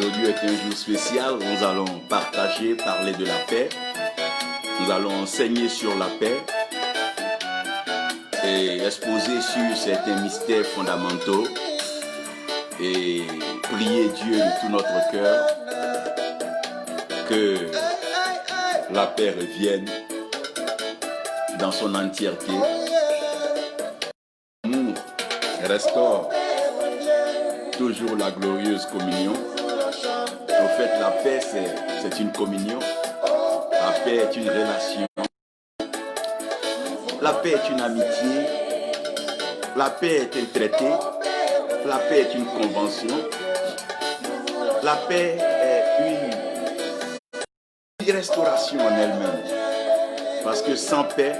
Aujourd'hui est un jour spécial, nous allons partager, parler de la paix. Nous allons enseigner sur la paix et exposer sur certains mystères fondamentaux et prier Dieu de tout notre cœur que la paix revienne dans son entièreté. Nous restaure toujours la glorieuse communion. En fait, la paix, c'est une communion. La paix est une relation. La paix est une amitié. La paix est un traité. La paix est une convention. La paix est une restauration en elle-même. Parce que sans paix,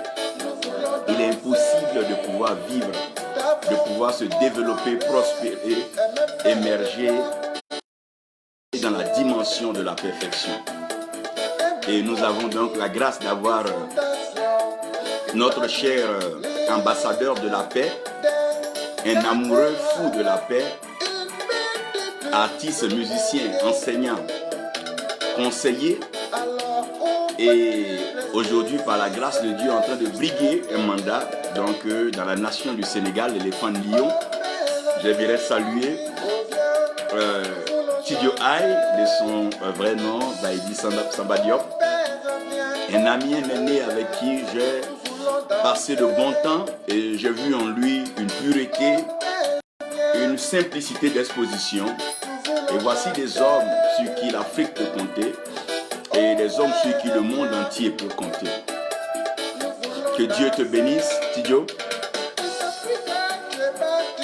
il est impossible de pouvoir vivre, de pouvoir se développer, prospérer, émerger dans la dimension de la perfection. Et nous avons donc la grâce d'avoir notre cher ambassadeur de la paix, un amoureux fou de la paix, artiste, musicien, enseignant, conseiller, et aujourd'hui, par la grâce de Dieu, en train de briguer un mandat donc, dans la nation du Sénégal, l'éléphant de Lyon. J'aimerais saluer Tidio Aïe, de son vrai nom, Baïdi Samba Diop, un ami, un aîné avec qui j'ai passé de bon temps et j'ai vu en lui une pureté, une simplicité d'exposition. Et voici des hommes sur qui l'Afrique peut compter et des hommes sur qui le monde entier peut compter. Que Dieu te bénisse, Tidio.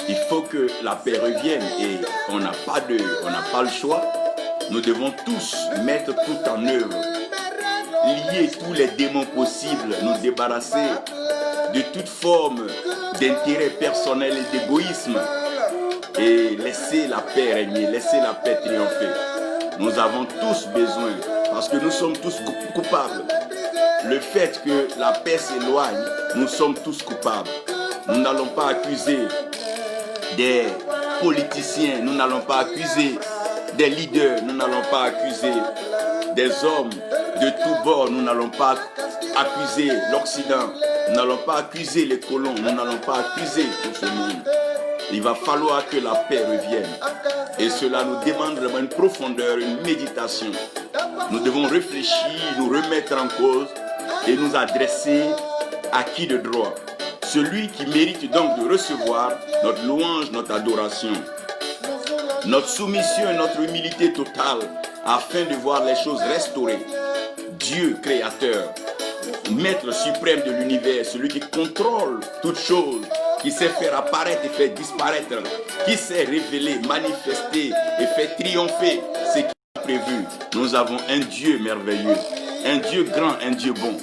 Il faut que la paix revienne et on n'a pas le choix. Nous devons tous mettre tout en œuvre, lier tous les démons possibles, nous débarrasser de toute forme d'intérêt personnel et d'égoïsme et laisser la paix régner, laisser la paix triompher. Nous avons tous besoin, parce que nous sommes tous coupables. Le fait que la paix s'éloigne, nous sommes tous coupables. Nous n'allons pas accuser des politiciens, nous n'allons pas accuser des leaders, nous n'allons pas accuser des hommes de tous bords, nous n'allons pas accuser l'Occident, nous n'allons pas accuser les colons, nous n'allons pas accuser tout ce monde. Il va falloir que la paix revienne. Et cela nous demande vraiment une profondeur, une méditation. Nous devons réfléchir, nous remettre en cause et nous adresser à qui de droit. Celui qui mérite donc de recevoir notre louange, notre adoration, notre soumission et notre humilité totale afin de voir les choses restaurées. Dieu créateur, maître suprême de l'univers, celui qui contrôle toutes choses, qui sait faire apparaître et faire disparaître, qui sait révéler, manifester et faire triompher ce qu'il a prévu. Nous avons un Dieu merveilleux, un Dieu grand, un Dieu bon.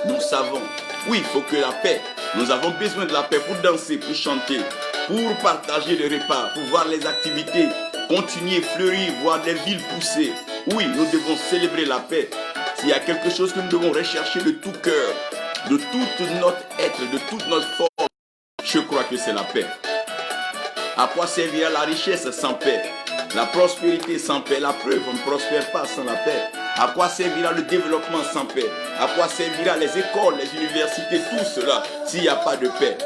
Nous savons, oui, il faut que la paix, nous avons besoin de la paix pour danser, pour chanter, pour partager les repas, pour voir les activités continuer, fleurir, voir des villes pousser. Oui, nous devons célébrer la paix. S'il y a quelque chose que nous devons rechercher de tout cœur, de tout notre être, de toute notre force, je crois que c'est la paix. À quoi servira la richesse sans paix? La prospérité sans paix? La preuve, on ne prospère pas sans la paix. À quoi servira le développement sans paix? À quoi servira les écoles, les universités, tout cela s'il n'y a pas de paix?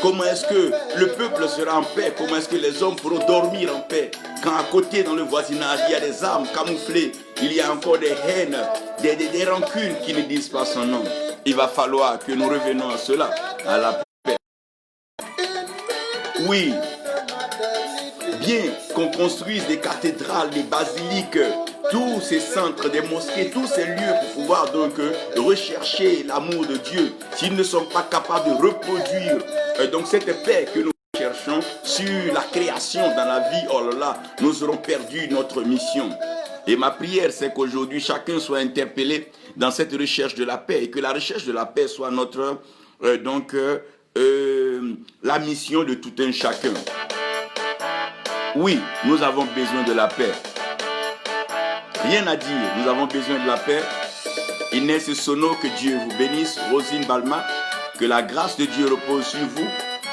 Comment est-ce que le peuple sera en paix? Comment est-ce que les hommes pourront dormir en paix quand à côté dans le voisinage il y a des armes camouflées, il y a encore des haines, des rancunes qui ne disent pas son nom? Il va falloir que nous revenions à cela, à la paix. Oui, bien qu'on construise des cathédrales, des basiliques, tous ces centres, des mosquées, tous ces lieux pour pouvoir donc rechercher l'amour de Dieu, s'ils ne sont pas capables de reproduire donc cette paix que nous cherchons sur la création dans la vie, oh là là, nous aurons perdu notre mission. Et ma prière, c'est qu'aujourd'hui, chacun soit interpellé dans cette recherche de la paix et que la recherche de la paix soit notre, la mission de tout un chacun. Oui, nous avons besoin de la paix. Rien à dire, nous avons besoin de la paix. Inès Sono, que Dieu vous bénisse. Rosine Balma, que la grâce de Dieu repose sur vous.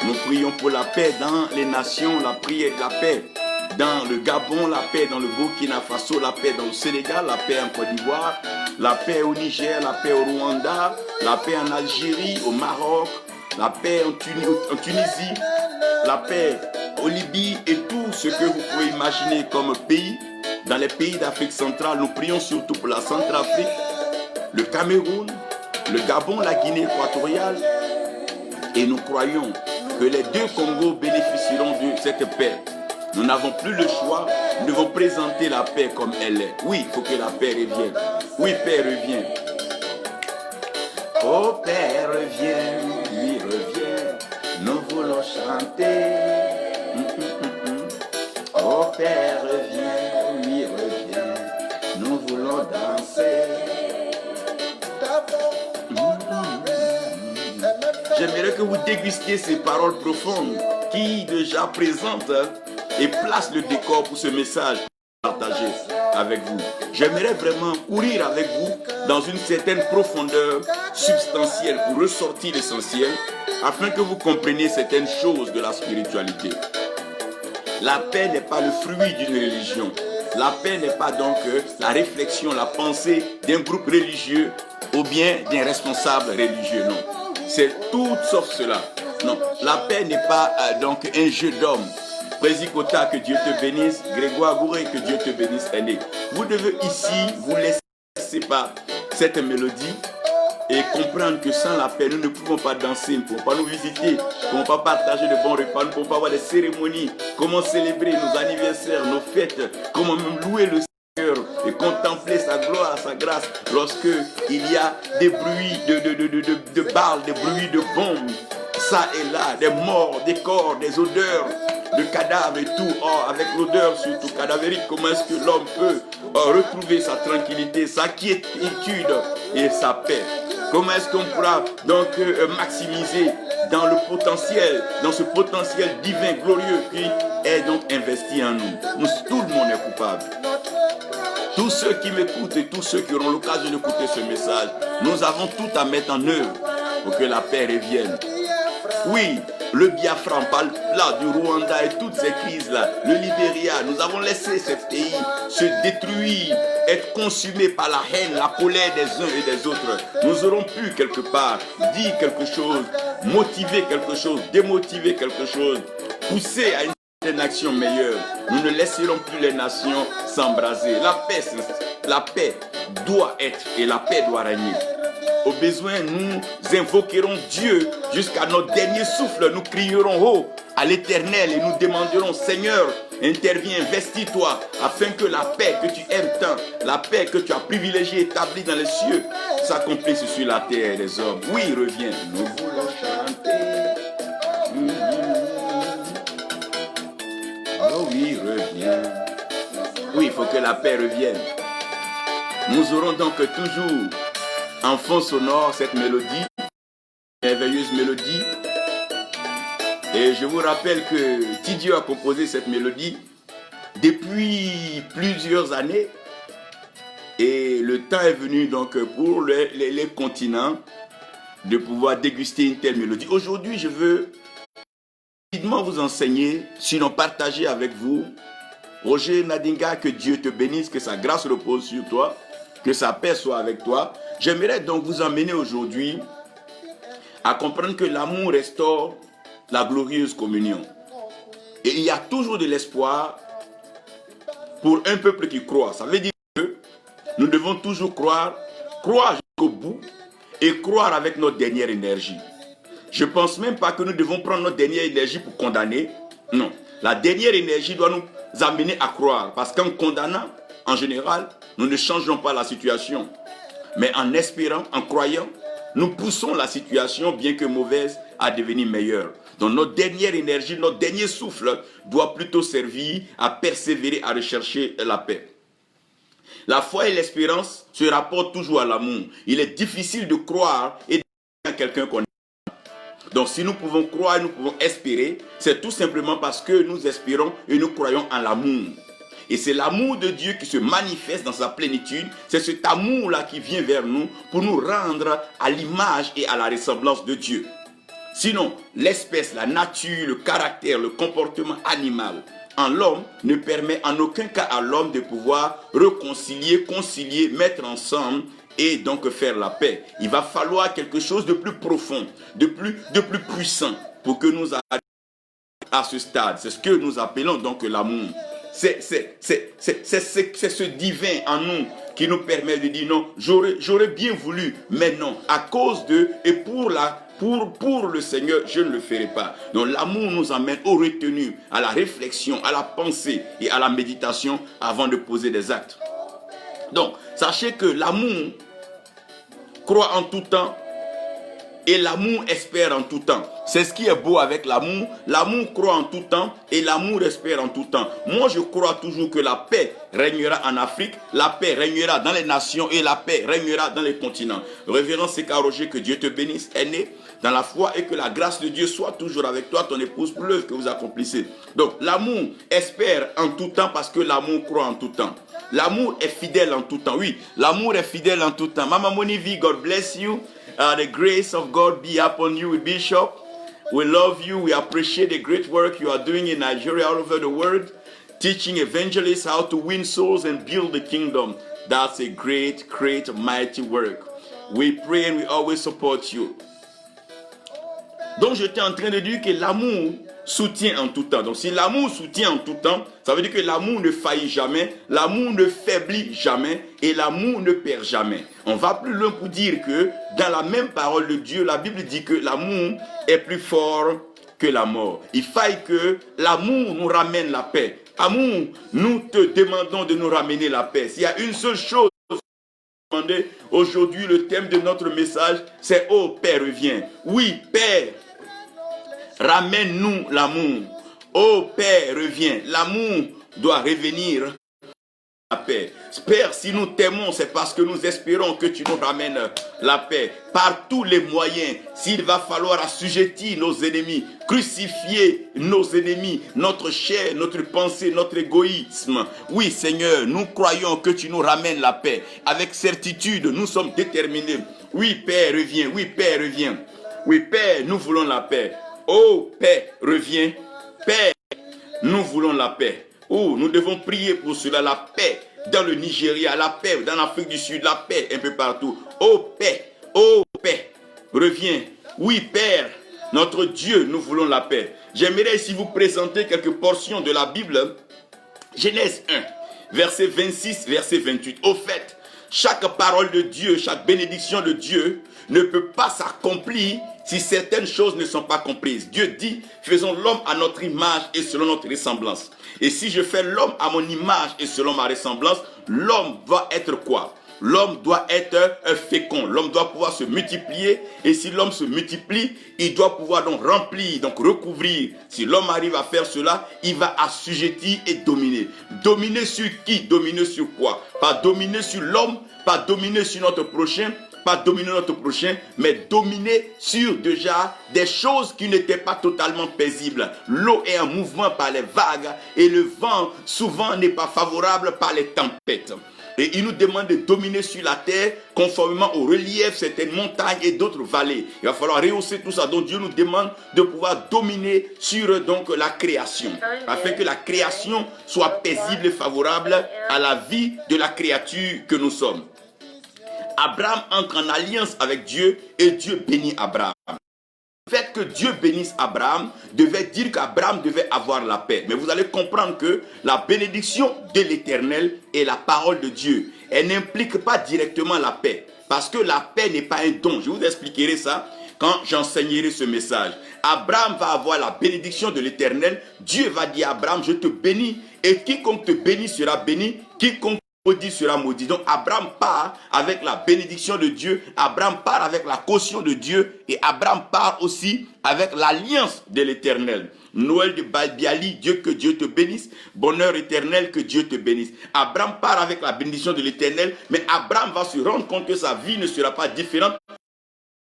Nous prions pour la paix dans les nations, la prière de la paix dans le Gabon, la paix dans le Burkina Faso, la paix dans le Sénégal, la paix en Côte d'Ivoire, la paix au Niger, la paix au Rwanda, la paix en Algérie, au Maroc, la paix en Tunisie, la paix au Libye et tout ce que vous pouvez imaginer comme pays. Dans les pays d'Afrique centrale, nous prions surtout pour la Centrafrique, le Cameroun, le Gabon, la Guinée équatoriale. Et nous croyons que les deux Congos bénéficieront de cette paix. Nous n'avons plus le choix, nous devons présenter la paix comme elle est. Oui, il faut que la paix revienne. Oui, paix revient. Oh, paix revient, oui, revient. Nous voulons chanter. Oh, paix revient, oui, revient. Nous voulons danser. J'aimerais que vous dégustiez ces paroles profondes qui déjà présentent et placent le décor pour ce message partagé avec vous. J'aimerais vraiment courir avec vous dans une certaine profondeur substantielle pour ressortir l'essentiel afin que vous compreniez certaines choses de la spiritualité. La paix n'est pas le fruit d'une religion. La paix n'est pas donc la réflexion, la pensée d'un groupe religieux ou bien d'un responsable religieux, non. C'est tout sauf cela. Non, la paix n'est pas donc un jeu d'homme. Président Kota, que Dieu te bénisse. Grégoire Gouré, que Dieu te bénisse, aîné. Vous devez ici vous laisser par cette mélodie et comprendre que sans la paix, nous ne pouvons pas danser, nous ne pouvons pas nous visiter, nous ne pouvons pas partager de bons repas, nous ne pouvons pas avoir des cérémonies, comment célébrer nos anniversaires, nos fêtes, comment même louer le Seigneur et contempler sa gloire, sa grâce, lorsque il y a des bruits de balles, des bruits de bombes, ça et là, des morts, des corps, des odeurs de cadavres et tout, avec l'odeur surtout cadavérique, comment est-ce que l'homme peut retrouver sa tranquillité, sa quiétude et sa paix? Comment est-ce qu'on pourra donc maximiser dans le potentiel, dans ce potentiel divin glorieux qui est donc investi en nous? Tout le monde est coupable. Tous ceux qui m'écoutent et tous ceux qui auront l'occasion d'écouter ce message, nous avons tout à mettre en œuvre pour que la paix revienne. Oui, le Biafra, on parle là du Rwanda et toutes ces crises-là, le Libéria, nous avons laissé ce pays se détruire, être consumé par la haine, la colère des uns et des autres. Nous aurons pu quelque part dire quelque chose, motiver quelque chose, démotiver quelque chose, pousser à une action meilleure. Nous ne laisserons plus les nations s'embraser. La paix doit être et la paix doit régner. Au besoin, nous invoquerons Dieu jusqu'à notre dernier souffle. Nous crierons haut à l'Éternel et nous demanderons, Seigneur, interviens, investis-toi, afin que la paix que tu aimes tant, la paix que tu as privilégiée, établie dans les cieux, s'accomplisse sur la terre des hommes. Oui, reviens. Nous voulons chanter. Oh oui, reviens. Oui, il faut que la paix revienne. Nous aurons donc toujours en fond sonore cette mélodie, merveilleuse mélodie. Et je vous rappelle que Tidio a composé cette mélodie depuis plusieurs années. Et le temps est venu donc pour les continents de pouvoir déguster une telle mélodie. Aujourd'hui, je veux rapidement vous enseigner, sinon partager avec vous. Roger Nadinga, que Dieu te bénisse, que sa grâce repose sur toi, que sa paix soit avec toi. J'aimerais donc vous emmener aujourd'hui à comprendre que l'amour restaure la glorieuse communion. Et il y a toujours de l'espoir pour un peuple qui croit. Ça veut dire que nous devons toujours croire jusqu'au bout et croire avec notre dernière énergie. Je ne pense même pas que nous devons prendre notre dernière énergie pour condamner. Non. La dernière énergie doit nous amener à croire. Parce qu'en condamnant, en général, nous ne changerons pas la situation. Mais en espérant, en croyant, nous poussons la situation, bien que mauvaise, à devenir meilleure. Donc notre dernière énergie, notre dernier souffle doit plutôt servir à persévérer, à rechercher la paix. La foi et l'espérance se rapportent toujours à l'amour. Il est difficile de croire et d'aimer quelqu'un qu'on aime. Donc si nous pouvons croire, nous pouvons espérer, c'est tout simplement parce que nous espérons et nous croyons en l'amour. Et c'est l'amour de Dieu qui se manifeste dans sa plénitude. C'est cet amour-là qui vient vers nous pour nous rendre à l'image et à la ressemblance de Dieu. Sinon, l'espèce, la nature, le caractère, le comportement animal en l'homme ne permet en aucun cas à l'homme de pouvoir réconcilier, concilier, mettre ensemble et donc faire la paix. Il va falloir quelque chose de plus profond, de plus puissant pour que nous arrivions à ce stade. C'est ce que nous appelons donc l'amour. C'est ce divin en nous qui nous permet de dire non, j'aurais bien voulu, mais non, à cause de et pour le Seigneur, je ne le ferai pas. Donc l'amour nous amène aux retenues, à la réflexion, à la pensée et à la méditation avant de poser des actes. Donc, sachez que l'amour croit en tout temps et l'amour espère en tout temps. C'est ce qui est beau avec l'amour. L'amour croit en tout temps et l'amour espère en tout temps. Moi, je crois toujours que la paix régnera en Afrique, la paix régnera dans les nations et la paix régnera dans les continents. Révérend Seka Roger, que Dieu te bénisse, est né dans la foi et que la grâce de Dieu soit toujours avec toi, ton épouse, pour l'œuvre que vous accomplissez. Donc, l'amour espère en tout temps parce que l'amour croit en tout temps. L'amour est fidèle en tout temps. Oui, l'amour est fidèle en tout temps. Mama Monivi, God bless you. The grace of God be upon you, Bishop. We love you. We appreciate the great work you are doing in Nigeria, all over the world, teaching evangelists how to win souls and build the kingdom. That's a great, great, mighty work. We pray and we always support you. Donc, j'étais en train de dire que l'amour soutient en tout temps. Donc, si l'amour soutient en tout temps, ça veut dire que l'amour ne faillit jamais, l'amour ne faiblit jamais et l'amour ne perd jamais. On va plus loin pour dire que dans la même parole de Dieu, la Bible dit que l'amour est plus fort que la mort. Il faille que l'amour nous ramène la paix. Amour, nous te demandons de nous ramener la paix. S'il y a une seule chose, aujourd'hui, le thème de notre message, c'est « Oh, Père, reviens ». Oui, Père, ramène-nous l'amour. Oh, Père, reviens. L'amour doit revenir à la paix. Père, si nous t'aimons, c'est parce que nous espérons que tu nous ramènes la paix. Par tous les moyens, s'il va falloir assujettir nos ennemis, crucifier nos ennemis, notre chair, notre pensée, notre égoïsme. Oui, Seigneur, nous croyons que tu nous ramènes la paix. Avec certitude, nous sommes déterminés. Oui, Père, reviens. Oui, Père, reviens. Oui, Père, nous voulons la paix. Oh, Père, reviens. Père, nous voulons la paix. Oh, nous devons prier pour cela, la paix dans le Nigeria, la paix dans l'Afrique du Sud, la paix un peu partout. Oh, Père, reviens. Oui, Père, notre Dieu, nous voulons la paix. J'aimerais ici vous présenter quelques portions de la Bible. Genèse 1, verset 26, verset 28. Au fait, chaque parole de Dieu, chaque bénédiction de Dieu ne peut pas s'accomplir si certaines choses ne sont pas comprises. Dieu dit, faisons l'homme à notre image et selon notre ressemblance. Et si je fais l'homme à mon image et selon ma ressemblance, l'homme doit être quoi? L'homme doit être fécond. L'homme doit pouvoir se multiplier. Et si l'homme se multiplie, il doit pouvoir donc remplir, donc recouvrir. Si l'homme arrive à faire cela, il va assujettir et dominer. Dominer sur qui? Dominer sur quoi? Pas dominer sur l'homme, pas dominer sur notre prochain, pas dominer notre prochain, mais dominer sur déjà des choses qui n'étaient pas totalement paisibles. L'eau est en mouvement par les vagues et le vent souvent n'est pas favorable par les tempêtes. Et il nous demande de dominer sur la terre conformément au relief, certaines montagnes et d'autres vallées. Il va falloir rehausser tout ça. Donc Dieu nous demande de pouvoir dominer sur donc la création, afin que la création soit paisible et favorable à la vie de la créature que nous sommes. Abraham entre en alliance avec Dieu et Dieu bénit Abraham. Le fait que Dieu bénisse Abraham devait dire qu'Abraham devait avoir la paix. Mais vous allez comprendre que la bénédiction de l'Éternel est la parole de Dieu. Elle n'implique pas directement la paix. Parce que la paix n'est pas un don. Je vous expliquerai ça quand j'enseignerai ce message. Abraham va avoir la bénédiction de l'Éternel. Dieu va dire à Abraham, je te bénis. Et quiconque te bénit sera béni. Quiconque maudit sera maudit. Donc Abraham part avec la bénédiction de Dieu, Abraham part avec la caution de Dieu et Abraham part aussi avec l'alliance de l'Éternel. Noël de Balbiali, Dieu que Dieu te bénisse, bonheur éternel que Dieu te bénisse. Abraham part avec la bénédiction de l'Éternel, mais Abraham va se rendre compte que sa vie ne sera pas différente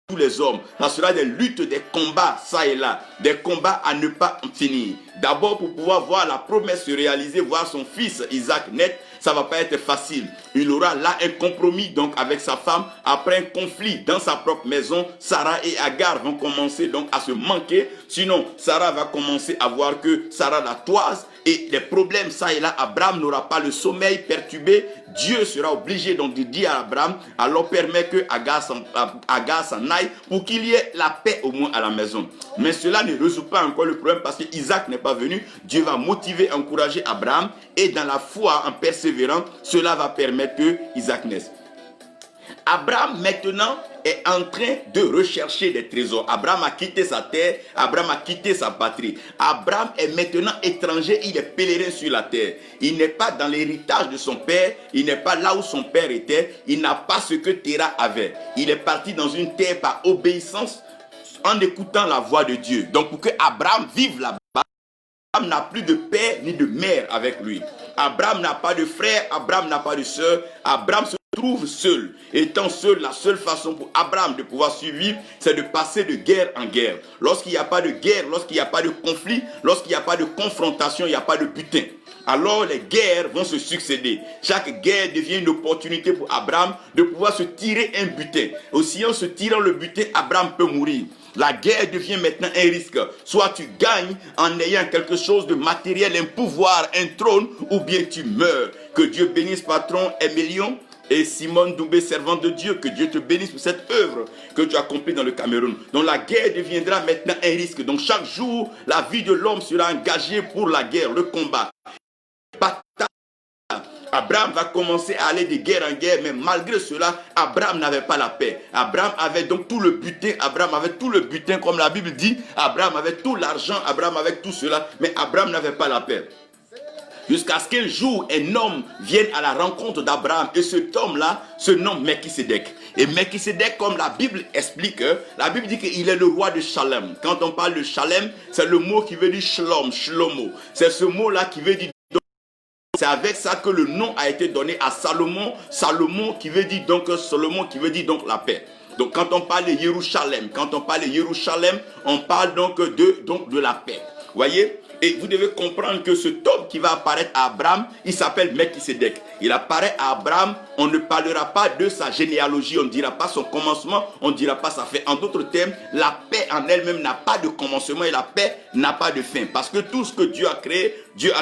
tous les hommes. Ça sera des luttes, des combats, ça et là. Des combats à ne pas finir. D'abord pour pouvoir voir la promesse se réaliser, voir son fils Isaac naître. ça va pas être facile. Il aura là un compromis donc avec sa femme. Après un conflit dans sa propre maison, Sarah et Agar vont commencer donc à se manquer. Sinon, Sarah va commencer à voir que Sarah la toise et des problèmes ça et là. Abraham n'aura pas le sommeil perturbé. Dieu sera obligé donc de dire à Abraham, alors permet que Agar s'en aille pour qu'il y ait la paix au moins à la maison. Mais cela ne résout pas encore le problème parce qu'Isaac n'est pas venu. Dieu va motiver, encourager Abraham et dans la foi, en persévérant, cela va permettre que Isaac naisse. Abraham maintenant est en train de rechercher des trésors. Abraham a quitté sa terre, Abraham a quitté sa patrie. Abraham est maintenant étranger, il est pèlerin sur la terre. Il n'est pas dans l'héritage de son père, il n'est pas là où son père était, il n'a pas ce que Terah avait. Il est parti dans une terre par obéissance en écoutant la voix de Dieu. Donc pour que Abraham vive là-bas, Abraham n'a plus de père ni de mère avec lui. Abraham n'a pas de frère, Abraham n'a pas de soeur, Abraham se trouve seul. Étant seul, la seule façon pour Abraham de pouvoir survivre, c'est de passer de guerre en guerre. Lorsqu'il n'y a pas de guerre, lorsqu'il n'y a pas de conflit, lorsqu'il n'y a pas de confrontation, il n'y a pas de butin. Alors les guerres vont se succéder. Chaque guerre devient une opportunité pour Abraham de pouvoir se tirer un butin. Aussi en se tirant le butin, Abraham peut mourir. La guerre devient maintenant un risque. Soit tu gagnes en ayant quelque chose de matériel, un pouvoir, un trône, ou bien tu meurs. Que Dieu bénisse patron Emilion et Simone Doumbé, servante de Dieu. Que Dieu te bénisse pour cette œuvre que tu as accomplie dans le Cameroun. Donc la guerre deviendra maintenant un risque. Donc chaque jour, la vie de l'homme sera engagée pour la guerre, le combat. Abraham va commencer à aller de guerre en guerre, mais malgré cela, Abraham n'avait pas la paix. Abraham avait donc tout le butin, Abraham avait tout le butin, comme la Bible dit, Abraham avait tout l'argent, Abraham avait tout cela, mais Abraham n'avait pas la paix. Jusqu'à ce qu'un jour, un homme vienne à la rencontre d'Abraham, et cet homme-là se nomme Melchisédek. Et Melchisédek, comme la Bible explique, la Bible dit qu'il est le roi de Shalem. Quand on parle de Shalem, c'est le mot qui veut dire Shalom, Shlomo. C'est ce mot-là qui veut dire... C'est avec ça que le nom a été donné à Salomon. Salomon qui veut dire donc Solomon qui veut dire donc la paix. Donc quand on parle de Jérusalem, on parle donc de la paix. Voyez? Et vous devez comprendre que cet homme qui va apparaître à Abraham, il s'appelle Melchisédek. Il apparaît à Abraham, on ne parlera pas de sa généalogie, on ne dira pas son commencement, on ne dira pas sa fin. En d'autres termes, la paix en elle-même n'a pas de commencement et la paix n'a pas de fin. Parce que tout ce que Dieu a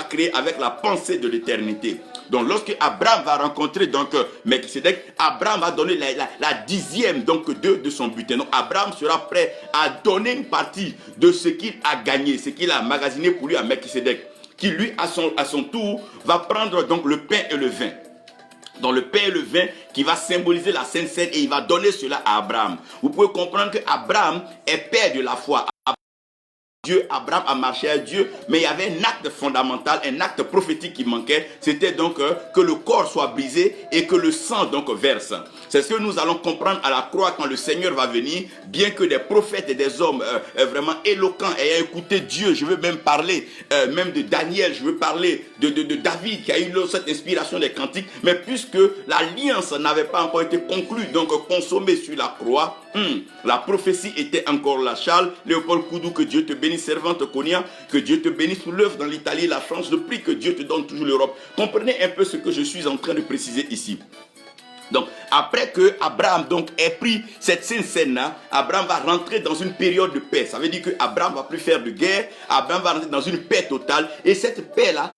créé avec la pensée de l'éternité. Donc lorsque Abraham va rencontrer donc Melchisédek, Abraham va donner la dixième donc de son butin. Donc Abraham sera prêt à donner une partie de ce qu'il a gagné, ce qu'il a emmagasiné pour lui à Melchisédek, qui lui à son tour va prendre donc le pain et le vin. Donc le pain et le vin qui va symboliser la Sainte Seine et il va donner cela à Abraham. Vous pouvez comprendre que Abraham est père de la foi. Abraham a marché à Dieu, mais il y avait un acte fondamental, un acte prophétique qui manquait. C'était donc que le corps soit brisé et que le sang donc verse. C'est ce que nous allons comprendre à la croix quand le Seigneur va venir. Bien que des prophètes et des hommes vraiment éloquents aient écouté Dieu, je veux même parler même de Daniel, je veux parler de David qui a eu cette inspiration des cantiques, mais puisque l'alliance n'avait pas encore été conclue, donc consommée sur la croix, la prophétie était encore là. Charles Léopold Koudou, que Dieu te bénisse, servante Konya, que Dieu te bénisse pour l'œuvre dans l'Italie et la France. Je prie que Dieu te donne toujours l'Europe. Comprenez un peu ce que je suis en train de préciser ici. Donc, après que Abraham donc ait pris cette scène-là, Abraham va rentrer dans une période de paix. Ça veut dire que Abraham va plus faire de guerre. Abraham va rentrer dans une paix totale. Et cette paix-là,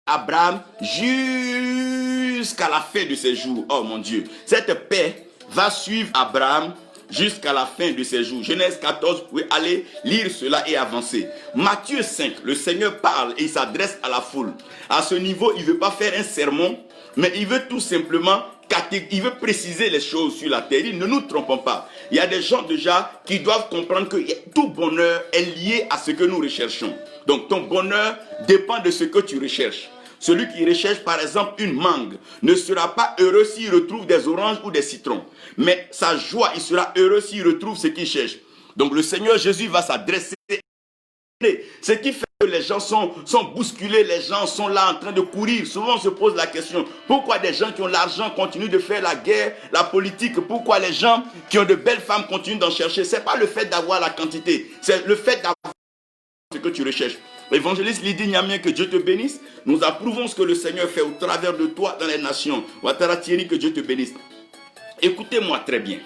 Abraham jusqu'à la fin de ses jours. Oh mon Dieu, cette paix va suivre Abraham jusqu'à la fin de ses jours. Genèse 14, vous pouvez aller lire cela et avancer. Matthieu 5, le Seigneur parle et il s'adresse à la foule. À ce niveau, il ne veut pas faire un sermon, mais il veut tout simplement il veut préciser les choses sur la terre. Ne nous trompons pas. Il y a des gens déjà qui doivent comprendre que tout bonheur est lié à ce que nous recherchons. Donc ton bonheur dépend de ce que tu recherches. Celui qui recherche par exemple une mangue ne sera pas heureux s'il retrouve des oranges ou des citrons. Mais sa joie, il sera heureux s'il retrouve ce qu'il cherche. Donc le Seigneur Jésus va s'adresser. Ce qui fait que les gens sont bousculés, les gens sont là en train de courir. Souvent on se pose la question, pourquoi des gens qui ont l'argent continuent de faire la guerre, la politique? Pourquoi les gens qui ont de belles femmes continuent d'en chercher? Ce n'est pas le fait d'avoir la quantité, c'est le fait d'avoir ce que tu recherches. Évangéliste Lydie Niamien, que Dieu te bénisse. Nous approuvons ce que le Seigneur fait au travers de toi dans les nations. Ouattara Thierry, que Dieu te bénisse. Écoutez-moi très bien.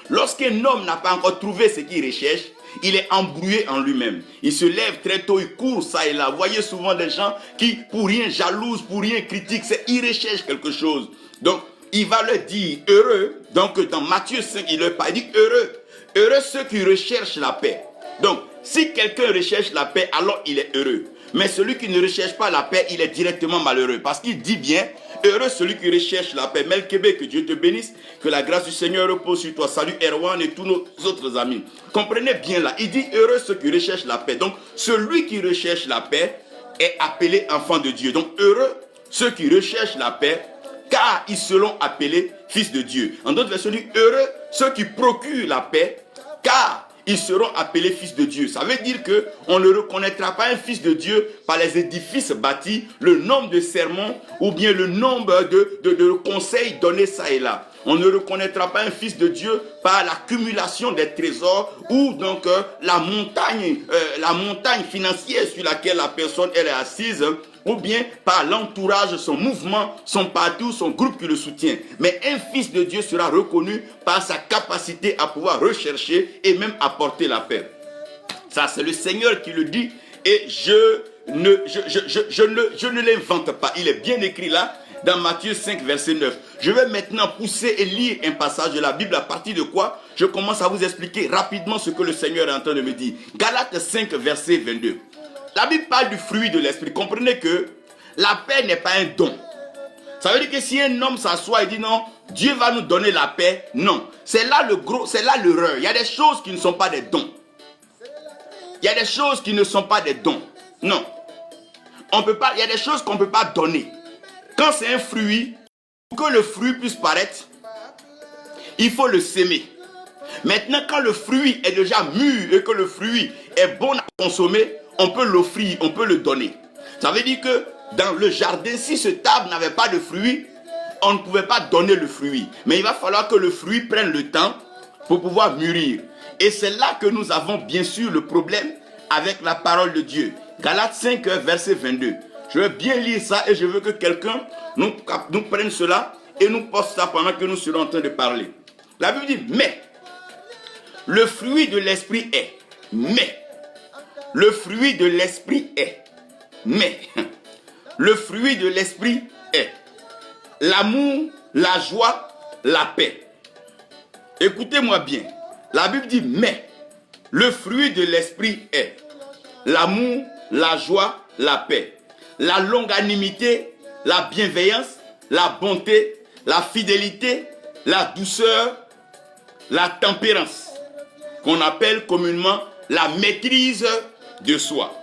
Lorsqu'un homme n'a pas encore trouvé ce qu'il recherche, il est embrouillé en lui-même. Il se lève très tôt, il court ça et là. Vous voyez souvent des gens qui, pour rien jalousent, pour rien critiquent, ils recherchent quelque chose. Donc, il va leur dire heureux. Donc, dans Matthieu 5, il leur parle, il dit heureux. Heureux ceux qui recherchent la paix. Donc, si quelqu'un recherche la paix, alors il est heureux. Mais celui qui ne recherche pas la paix, il est directement malheureux. Parce qu'il dit bien, heureux celui qui recherche la paix. Melkébé, que Dieu te bénisse. Que la grâce du Seigneur repose sur toi. Salut Erwan et tous nos autres amis. Comprenez bien là. Il dit heureux ceux qui recherchent la paix. Donc, celui qui recherche la paix est appelé enfant de Dieu. Donc, heureux ceux qui recherchent la paix, car ils seront appelés fils de Dieu. En d'autres versions, dit heureux ceux qui procurent la paix, car ils seront appelés fils de Dieu. Ça veut dire qu'on ne reconnaîtra pas un fils de Dieu par les édifices bâtis, le nombre de sermons ou bien le nombre de conseils donnés ça et là. On ne reconnaîtra pas un fils de Dieu par l'accumulation des trésors ou donc la montagne financière sur laquelle la personne elle est assise, ou bien par l'entourage, son mouvement, son parti ou son groupe qui le soutient. Mais un fils de Dieu sera reconnu par sa capacité à pouvoir rechercher et même apporter la paix. Ça, c'est le Seigneur qui le dit et je ne l'invente pas. Il est bien écrit là dans Matthieu 5, verset 9. Je vais maintenant pousser et lire un passage de la Bible à partir de quoi je commence à vous expliquer rapidement ce que le Seigneur est en train de me dire. Galates 5, verset 22. La Bible parle du fruit de l'esprit. Comprenez que la paix n'est pas un don. Ça veut dire que si un homme s'assoit et dit non, Dieu va nous donner la paix, non. C'est là l'erreur. Il y a des choses qui ne sont pas des dons. Il y a des choses qui ne sont pas des dons. Non. Il y a des choses qu'on ne peut pas donner. Quand c'est un fruit, pour que le fruit puisse paraître, il faut le s'aimer. Maintenant, quand le fruit est déjà mûr et que le fruit est bon à consommer, on peut l'offrir, on peut le donner. Ça veut dire que dans le jardin, si ce arbre n'avait pas de fruit, on ne pouvait pas donner le fruit. Mais il va falloir que le fruit prenne le temps pour pouvoir mûrir. Et c'est là que nous avons bien sûr le problème avec la parole de Dieu. Galates 5, verset 22. Je veux bien lire ça et je veux que quelqu'un nous prenne cela et nous poste ça pendant que nous serons en train de parler. La Bible dit, mais le fruit de l'esprit est, le fruit de l'esprit est, le fruit de l'esprit est l'amour, la joie, la paix. Écoutez-moi bien. La Bible dit, mais le fruit de l'esprit est l'amour, la joie, la paix, la longanimité, la bienveillance, la bonté, la fidélité, la douceur, la tempérance, qu'on appelle communément la maîtrise de soi.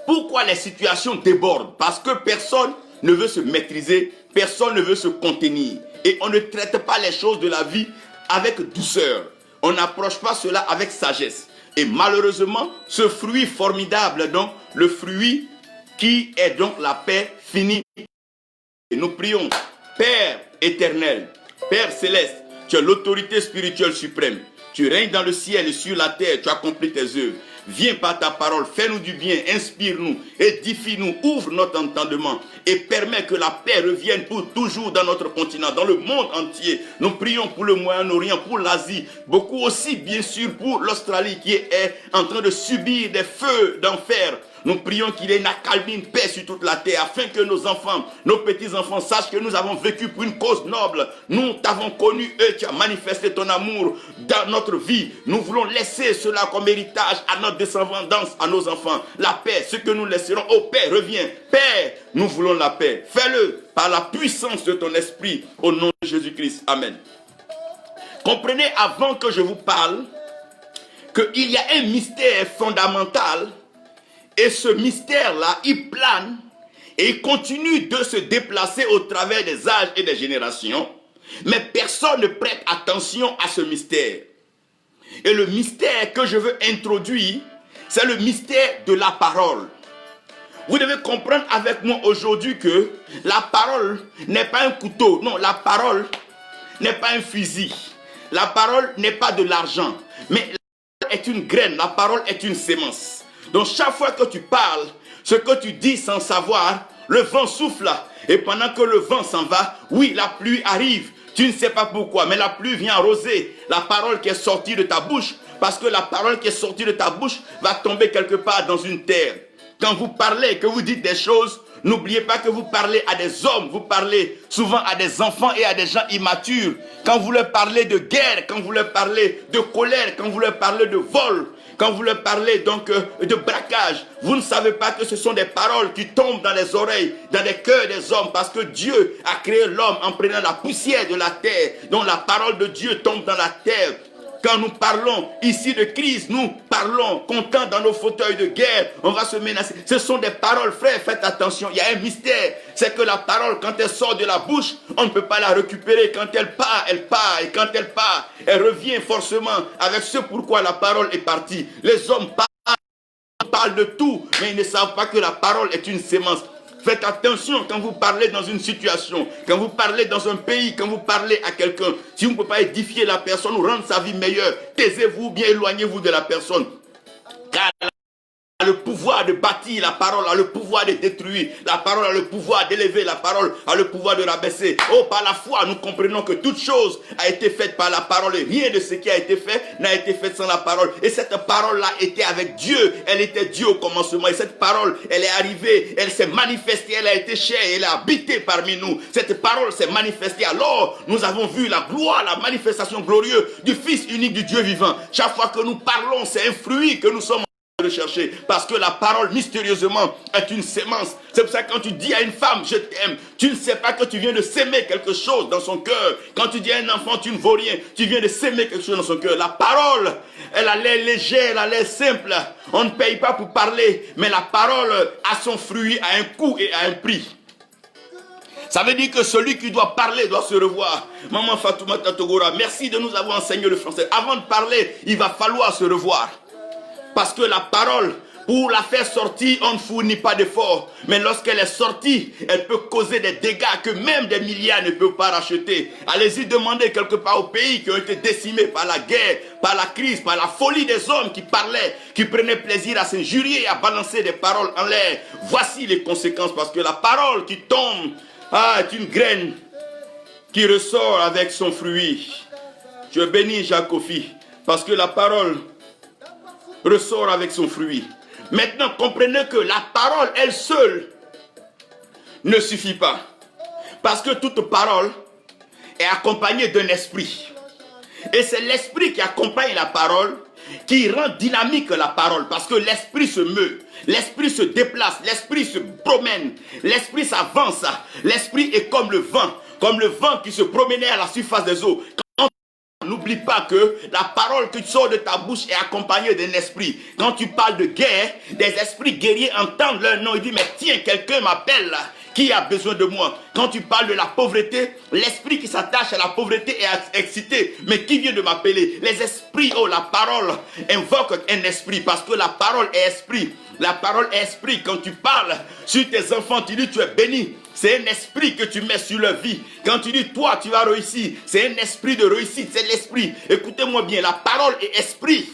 Pourquoi les situations débordent? Parce que personne ne veut se maîtriser, personne ne veut se contenir. Et on ne traite pas les choses de la vie avec douceur. On n'approche pas cela avec sagesse. Et malheureusement, ce fruit formidable, donc, le fruit qui est donc la paix, finit. Et nous prions, Père éternel, Père céleste, tu as l'autorité spirituelle suprême. Tu règnes dans le ciel et sur la terre, tu accomplis tes œuvres. Viens par ta parole, fais-nous du bien, inspire-nous, édifie-nous, ouvre notre entendement et permets que la paix revienne pour toujours dans notre continent, dans le monde entier. Nous prions pour le Moyen-Orient, pour l'Asie, beaucoup aussi bien sûr pour l'Australie qui est en train de subir des feux d'enfer. Nous prions qu'il y ait une accalmie, une paix sur toute la terre, afin que nos enfants, nos petits-enfants sachent que nous avons vécu pour une cause noble. Nous t'avons connu et tu as manifesté ton amour dans notre vie. Nous voulons laisser cela comme héritage à notre descendance, à nos enfants. La paix, ce que nous laisserons, oh Père, reviens. Père, nous voulons la paix. Fais-le par la puissance de ton esprit, au nom de Jésus-Christ. Amen. Comprenez avant que je vous parle qu'il y a un mystère fondamental. Et ce mystère-là, il plane et il continue de se déplacer au travers des âges et des générations. Mais personne ne prête attention à ce mystère. Et le mystère que je veux introduire, c'est le mystère de la parole. Vous devez comprendre avec moi aujourd'hui que la parole n'est pas un couteau. Non, la parole n'est pas un fusil. La parole n'est pas de l'argent. Mais la parole est une graine, la parole est une sémence. Donc chaque fois que tu parles, ce que tu dis sans savoir, le vent souffle. Et pendant que le vent s'en va, oui, la pluie arrive. Tu ne sais pas pourquoi, mais la pluie vient arroser la parole qui est sortie de ta bouche. Parce que la parole qui est sortie de ta bouche va tomber quelque part dans une terre. Quand vous parlez, que vous dites des choses, n'oubliez pas que vous parlez à des hommes, vous parlez souvent à des enfants et à des gens immatures. Quand vous leur parlez de guerre, quand vous leur parlez de colère, quand vous leur parlez de vol, quand vous leur parlez donc de braquage, vous ne savez pas que ce sont des paroles qui tombent dans les oreilles, dans les cœurs des hommes, parce que Dieu a créé l'homme en prenant la poussière de la terre, dont la parole de Dieu tombe dans la terre. Quand nous parlons ici de crise, nous parlons content dans nos fauteuils de guerre, on va se menacer. Ce sont des paroles, frères, faites attention, il y a un mystère. C'est que la parole, quand elle sort de la bouche, on ne peut pas la récupérer. Quand elle part, elle part. Et quand elle part, elle revient forcément avec ce pourquoi la parole est partie. Les hommes parlent de tout, mais ils ne savent pas que la parole est une sémence. Faites attention quand vous parlez dans une situation, quand vous parlez dans un pays, quand vous parlez à quelqu'un. Si vous ne pouvez pas édifier la personne ou rendre sa vie meilleure, taisez-vous, bien éloignez-vous de la personne. Car a le pouvoir de bâtir, la parole a le pouvoir de détruire, la parole a le pouvoir d'élever, la parole a le pouvoir de rabaisser. Oh, par la foi, nous comprenons que toute chose a été faite par la parole et rien de ce qui a été fait n'a été fait sans la parole. Et cette parole-là était avec Dieu, elle était Dieu au commencement. Et cette parole, elle est arrivée, elle s'est manifestée, elle a été chère, elle a habité parmi nous. Cette parole s'est manifestée. Alors, nous avons vu la gloire, la manifestation glorieuse du Fils unique du Dieu vivant. Chaque fois que nous parlons, c'est un fruit que nous sommes de chercher, parce que la parole mystérieusement est une sémence. C'est pour ça que quand tu dis à une femme je t'aime, tu ne sais pas que tu viens de s'aimer quelque chose dans son cœur. Quand tu dis à un enfant tu ne vaux rien, tu viens de s'aimer quelque chose dans son cœur. La parole, elle a l'air légère, elle a l'air simple. On ne paye pas pour parler, mais la parole a son fruit, a un coût et a un prix. Ça veut dire que celui qui doit parler doit se revoir. Maman Fatoumata Togora, merci de nous avoir enseigné le français. Avant de parler, il va falloir se revoir. Parce que la parole, pour la faire sortir, on ne fournit pas d'effort. Mais lorsqu'elle est sortie, elle peut causer des dégâts que même des milliards ne peuvent pas racheter. Allez-y demander quelque part aux pays qui ont été décimés par la guerre, par la crise, par la folie des hommes qui parlaient, qui prenaient plaisir à s'injurier et à balancer des paroles en l'air. Voici les conséquences, parce que la parole qui tombe est une graine qui ressort avec son fruit. Je bénis Jacques Kofi, parce que la parole ressort avec son fruit. Maintenant, comprenez que la parole, elle seule, ne suffit pas. Parce que toute parole est accompagnée d'un esprit. Et c'est l'esprit qui accompagne la parole, qui rend dynamique la parole. Parce que l'esprit se meut, l'esprit se déplace, l'esprit se promène, l'esprit s'avance. L'esprit est comme le vent qui se promenait à la surface des eaux. N'oublie pas que la parole qui sort de ta bouche est accompagnée d'un esprit. Quand tu parles de guerre, des esprits guerriers entendent leur nom et disent, mais tiens, quelqu'un m'appelle là. Qui a besoin de moi? Quand tu parles de la pauvreté, l'esprit qui s'attache à la pauvreté est excité. Mais qui vient de m'appeler? Les esprits, oh, la parole invoque un esprit, parce que la parole est esprit. La parole est esprit. Quand tu parles sur tes enfants, tu dis tu es béni. C'est un esprit que tu mets sur leur vie. Quand tu dis toi tu vas réussir, c'est un esprit de réussite, c'est l'esprit. Écoutez-moi bien, la parole est esprit.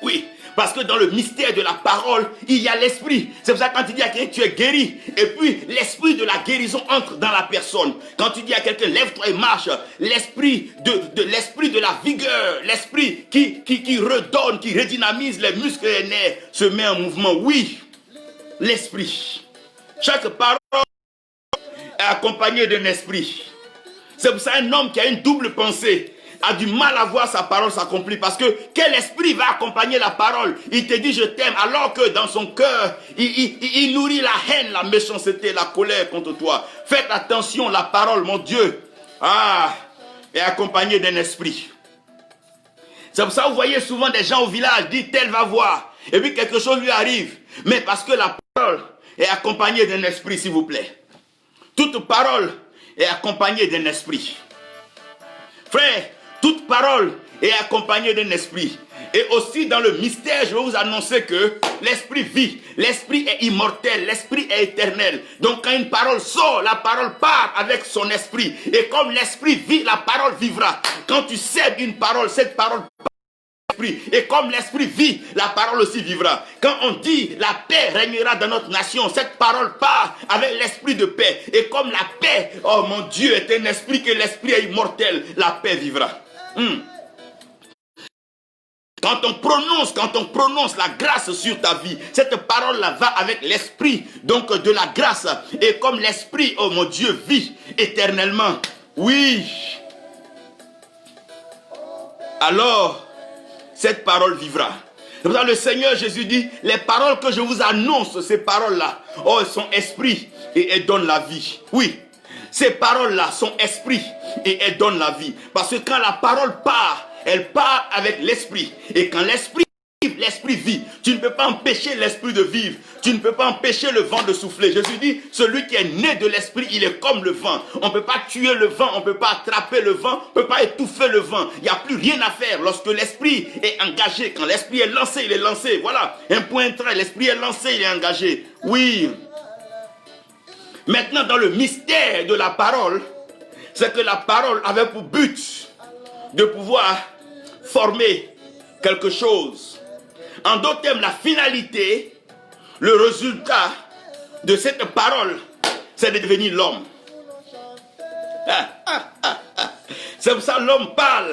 Oui, parce que dans le mystère de la parole, il y a l'esprit. C'est pour ça que quand tu dis à quelqu'un tu es guéri, et puis l'esprit de la guérison entre dans la personne. Quand tu dis à quelqu'un lève-toi et marche, l'esprit l'esprit de la vigueur, l'esprit qui redonne, qui redynamise les muscles et les nerfs, se met en mouvement. Oui, l'esprit. Chaque parole est accompagné d'un esprit. C'est pour ça qu'un homme qui a une double pensée a du mal à voir sa parole s'accomplir. Parce que quel esprit va accompagner la parole? Il te dit je t'aime alors que dans son cœur, il nourrit la haine, la méchanceté, la colère contre toi. Faites attention, la parole, mon Dieu, est accompagnée d'un esprit. C'est pour ça que vous voyez souvent des gens au village dire tel va voir. Et puis quelque chose lui arrive. Mais parce que la parole est accompagnée d'un esprit, s'il vous plaît. Toute parole est accompagnée d'un esprit. Frère, toute parole est accompagnée d'un esprit. Et aussi dans le mystère, je vais vous annoncer que l'esprit vit. L'esprit est immortel, l'esprit est éternel. Donc quand une parole sort, la parole part avec son esprit. Et comme l'esprit vit, la parole vivra. Quand tu cèdes une parole, cette parole part. l'esprit. Et comme l'esprit vit, la parole aussi vivra. Quand on dit la paix régnera dans notre nation, cette parole part avec l'esprit de paix. Et comme la paix, oh mon Dieu, est un esprit, que l'esprit est immortel, la paix vivra. Quand on prononce la grâce sur ta vie, cette parole-là va avec l'esprit, donc de la grâce. Et comme l'esprit, oh mon Dieu, vit éternellement, oui, alors cette parole vivra. C'est pour ça que le Seigneur Jésus dit, les paroles que je vous annonce, ces paroles-là, oh, elles sont esprit et elles donnent la vie. Oui, ces paroles-là sont esprit et elles donnent la vie. Parce que quand la parole part, elle part avec l'esprit. Et quand l'esprit vit, tu ne peux pas empêcher l'esprit de vivre. Tu ne peux pas empêcher le vent de souffler. Jésus dit, celui qui est né de l'esprit, il est comme le vent. On ne peut pas tuer le vent, on ne peut pas attraper le vent, on ne peut pas étouffer le vent. Il n'y a plus rien à faire lorsque l'esprit est engagé. Quand l'esprit est lancé, il est lancé. Voilà, un point, un trait, l'esprit est lancé, il est engagé. Oui. Maintenant, dans le mystère de la parole, c'est que la parole avait pour but de pouvoir former quelque chose. En d'autres termes, la finalité, le résultat de cette parole, c'est de devenir l'homme. C'est pour ça que l'homme parle.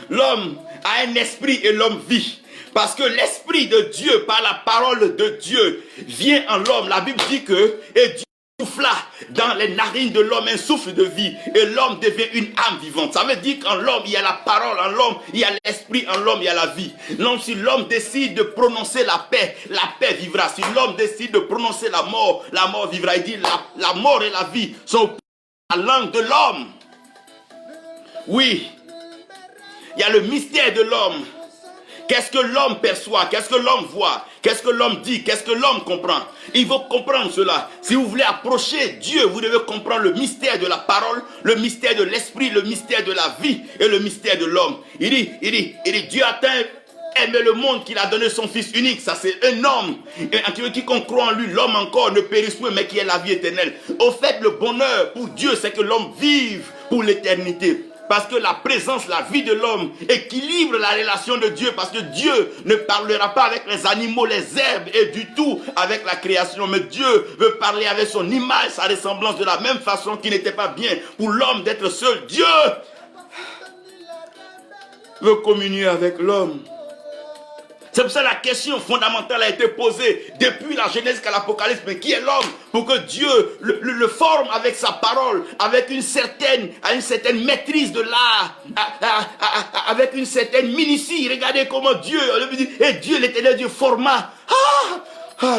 L'homme a un esprit et l'homme vit. Parce que l'esprit de Dieu, par la parole de Dieu, vient en l'homme. La Bible dit que et Dieu souffla dans les narines de l'homme un souffle de vie et l'homme devient une âme vivante. Ça veut dire qu'en l'homme il y a la parole, en l'homme il y a l'esprit, en l'homme il y a la vie. Donc si l'homme décide de prononcer la paix vivra. Si l'homme décide de prononcer la mort vivra. Il dit la mort et la vie sont la langue de l'homme. Oui, il y a le mystère de l'homme. Qu'est-ce que l'homme perçoit? Qu'est-ce que l'homme voit? Qu'est-ce que l'homme dit? Qu'est-ce que l'homme comprend? Il faut comprendre cela. Si vous voulez approcher Dieu, vous devez comprendre le mystère de la parole, le mystère de l'esprit, le mystère de la vie et le mystère de l'homme. Il dit, Dieu a tant aimé le monde qu'il a donné son Fils unique. Ça, c'est un homme. Et quiconque croit en lui, l'homme encore ne périsse point, mais qui est la vie éternelle. Au fait, le bonheur pour Dieu, c'est que l'homme vive pour l'éternité. Parce que la présence, la vie de l'homme équilibre la relation de Dieu. Parce que Dieu ne parlera pas avec les animaux, les herbes et du tout avec la création. Mais Dieu veut parler avec son image, sa ressemblance de la même façon qu'il n'était pas bien pour l'homme d'être seul. Dieu veut communier avec l'homme. C'est pour ça que la question fondamentale a été posée depuis la Genèse jusqu'à l'Apocalypse. Mais qui est l'homme pour que Dieu le forme avec sa parole, avec une certaine maîtrise de l'art, avec une certaine minutie. Regardez comment Dieu, et Dieu, l'éternel Dieu, forma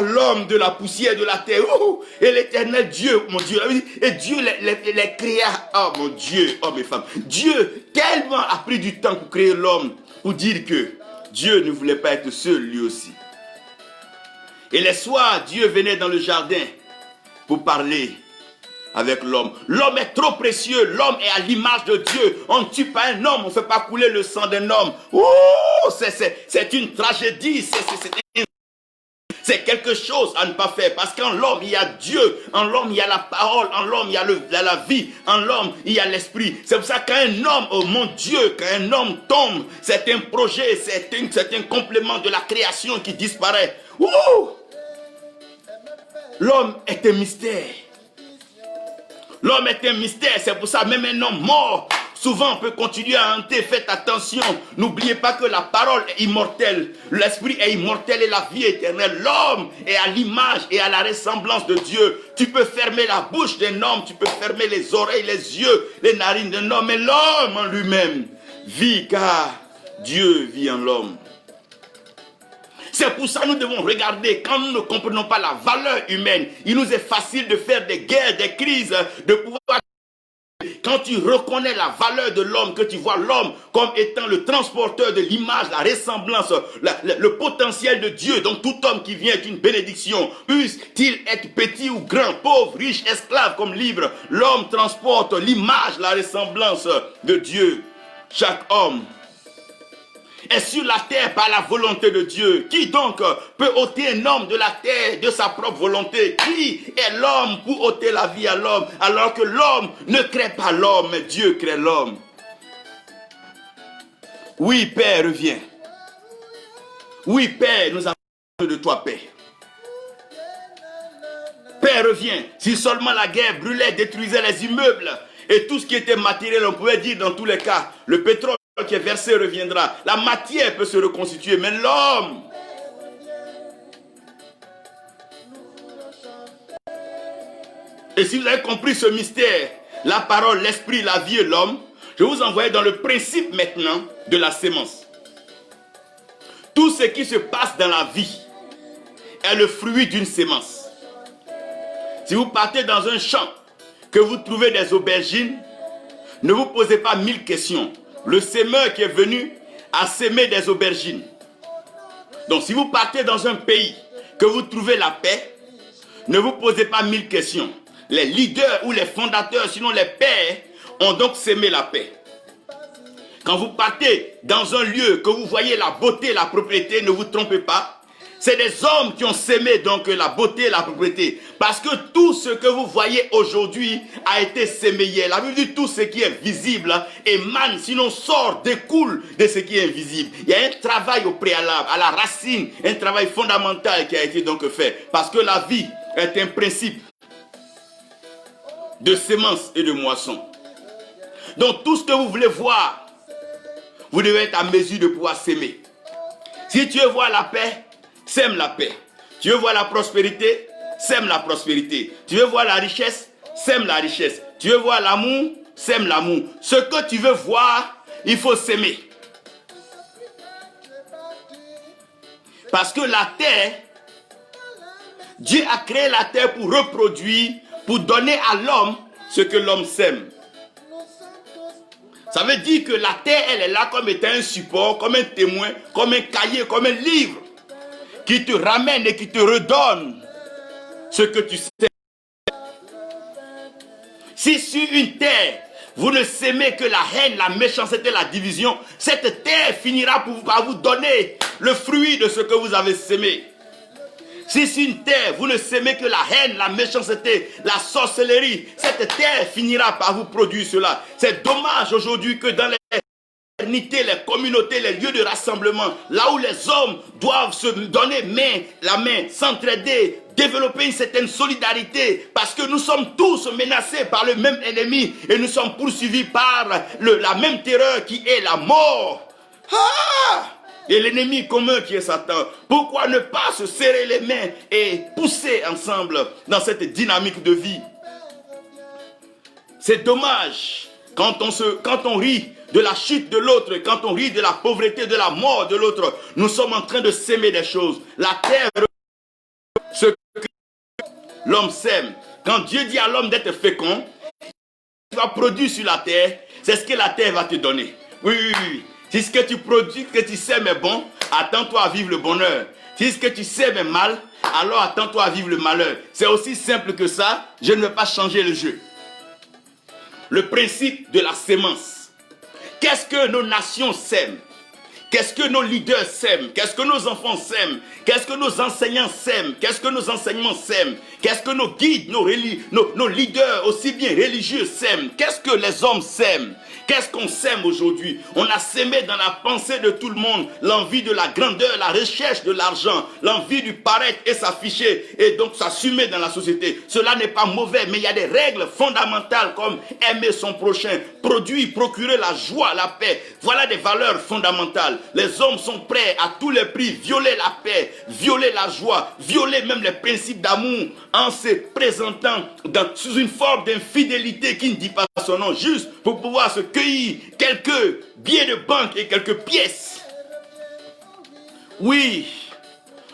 l'homme de la poussière de la terre. Et l'éternel Dieu, mon Dieu, et Dieu les créa. Oh mon Dieu, oh mes femmes. Dieu tellement a pris du temps pour créer l'homme, pour dire que Dieu ne voulait pas être seul lui aussi. Et les soirs, Dieu venait dans le jardin pour parler avec l'homme. L'homme est trop précieux. L'homme est à l'image de Dieu. On ne tue pas un homme. On ne fait pas couler le sang d'un homme. C'est une tragédie. C'est quelque chose à ne pas faire. Parce qu'en l'homme, il y a Dieu. En l'homme, il y a la parole. En l'homme, il y a la vie. En l'homme, il y a l'esprit. C'est pour ça qu'un homme, oh mon Dieu, quand un homme tombe, c'est un projet, c'est un complément de la création qui disparaît. L'homme est un mystère. L'homme est un mystère. C'est pour ça même un homme mort, souvent on peut continuer à hanter. Faites attention. N'oubliez pas que la parole est immortelle. L'esprit est immortel et la vie est éternelle. L'homme est à l'image et à la ressemblance de Dieu. Tu peux fermer la bouche d'un homme. Tu peux fermer les oreilles, les yeux, les narines d'un homme. Mais l'homme en lui-même vit car Dieu vit en l'homme. C'est pour ça que nous devons regarder. Quand nous ne comprenons pas la valeur humaine, il nous est facile de faire des guerres, des crises, de pouvoir... Quand tu reconnais la valeur de l'homme, que tu vois l'homme comme étant le transporteur de l'image, la ressemblance, le potentiel de Dieu, donc tout homme qui vient est une bénédiction, puisse-t-il être petit ou grand, pauvre, riche, esclave comme libre, l'homme transporte l'image, la ressemblance de Dieu. Chaque homme est sur la terre par la volonté de Dieu. Qui donc peut ôter un homme de la terre de sa propre volonté? Qui est l'homme pour ôter la vie à l'homme, alors que l'homme ne crée pas l'homme, mais Dieu crée l'homme? Oui, Père, reviens. Oui, Père, nous avons besoin de toi, Père. Père, reviens. Si seulement la guerre brûlait, détruisait les immeubles et tout ce qui était matériel, on pouvait dire dans tous les cas, le pétrole qui est versé reviendra. La matière peut se reconstituer, mais l'homme... Et si vous avez compris ce mystère, la parole, l'esprit, la vie et l'homme, je vous envoie dans le principe maintenant de la sémence. Tout ce qui se passe dans la vie est le fruit d'une sémence. Si vous partez dans un champ, que vous trouvez des aubergines, ne vous posez pas 1000 questions. Le sémeur qui est venu a sémé des aubergines. Donc si vous partez dans un pays, que vous trouvez la paix, ne vous posez pas 1000 questions. Les leaders ou les fondateurs, sinon les pères, ont donc sémé la paix. Quand vous partez dans un lieu, que vous voyez la beauté, la propriété, ne vous trompez pas. C'est des hommes qui ont sémé donc la beauté et la propriété. Parce que tout ce que vous voyez aujourd'hui a été sémé hier. La Bible dit tout ce qui est visible émane, sinon sort, découle de ce qui est invisible. Il y a un travail au préalable, à la racine, un travail fondamental qui a été donc fait. Parce que la vie est un principe de sémence et de moisson. Donc tout ce que vous voulez voir, vous devez être à mesure de pouvoir s'aimer. Si tu veux voir la paix, sème la paix. Tu veux voir la prospérité, sème la prospérité. Tu veux voir la richesse, sème la richesse. Tu veux voir l'amour, sème l'amour. Ce que tu veux voir, il faut s'aimer. Parce que la terre, Dieu a créé la terre pour reproduire, pour donner à l'homme ce que l'homme sème. Ça veut dire que la terre, elle est là comme étant un support, comme un témoin, comme un cahier, comme un livre qui te ramène et qui te redonne ce que tu sais. Si sur une terre, vous ne sémez que la haine, la méchanceté, la division, cette terre finira par vous donner le fruit de ce que vous avez sémé. Si sur une terre, vous ne sémez que la haine, la méchanceté, la sorcellerie, cette terre finira par vous produire cela. C'est dommage aujourd'hui que dans les fraternités, les communautés, les lieux de rassemblement, là où les hommes doivent se donner la main, s'entraider, développer une certaine solidarité, parce que nous sommes tous menacés par le même ennemi et nous sommes poursuivis par la même terreur qui est la mort. Et l'ennemi commun qui est Satan. Pourquoi ne pas se serrer les mains et pousser ensemble dans cette dynamique de vie? C'est dommage quand on rit de la chute de l'autre, quand on rit de la pauvreté, de la mort de l'autre. Nous sommes en train de s'aimer des choses. La terre, ce que l'homme sème. Quand Dieu dit à l'homme d'être fécond, tu vas produire sur la terre, c'est ce que la terre va te donner. Oui, oui, oui. Si ce que tu produis, que tu sèmes est bon, attends-toi à vivre le bonheur. Si ce que tu sèmes est mal, alors attends-toi à vivre le malheur. C'est aussi simple que ça, je ne vais pas changer le jeu. Le principe de la sémence. Qu'est-ce que nos nations sèment? Qu'est-ce que nos leaders sèment? Qu'est-ce que nos enfants sèment? Qu'est-ce que nos enseignants sèment? Qu'est-ce que nos enseignements sèment? Qu'est-ce que nos guides, nos leaders aussi bien religieux sèment? Qu'est-ce que les hommes sèment? Qu'est-ce qu'on sème aujourd'hui? On a sémé dans la pensée de tout le monde l'envie de la grandeur, la recherche de l'argent, l'envie du paraître et s'afficher et donc s'assumer dans la société. Cela n'est pas mauvais, mais il y a des règles fondamentales comme aimer son prochain, produire, procurer la joie, la paix. Voilà des valeurs fondamentales. Les hommes sont prêts à tous les prix violer la paix, violer la joie, violer même les principes d'amour en se présentant sous une forme d'infidélité qui ne dit pas son nom, juste pour pouvoir se cueillir quelques billets de banque et quelques pièces. Oui,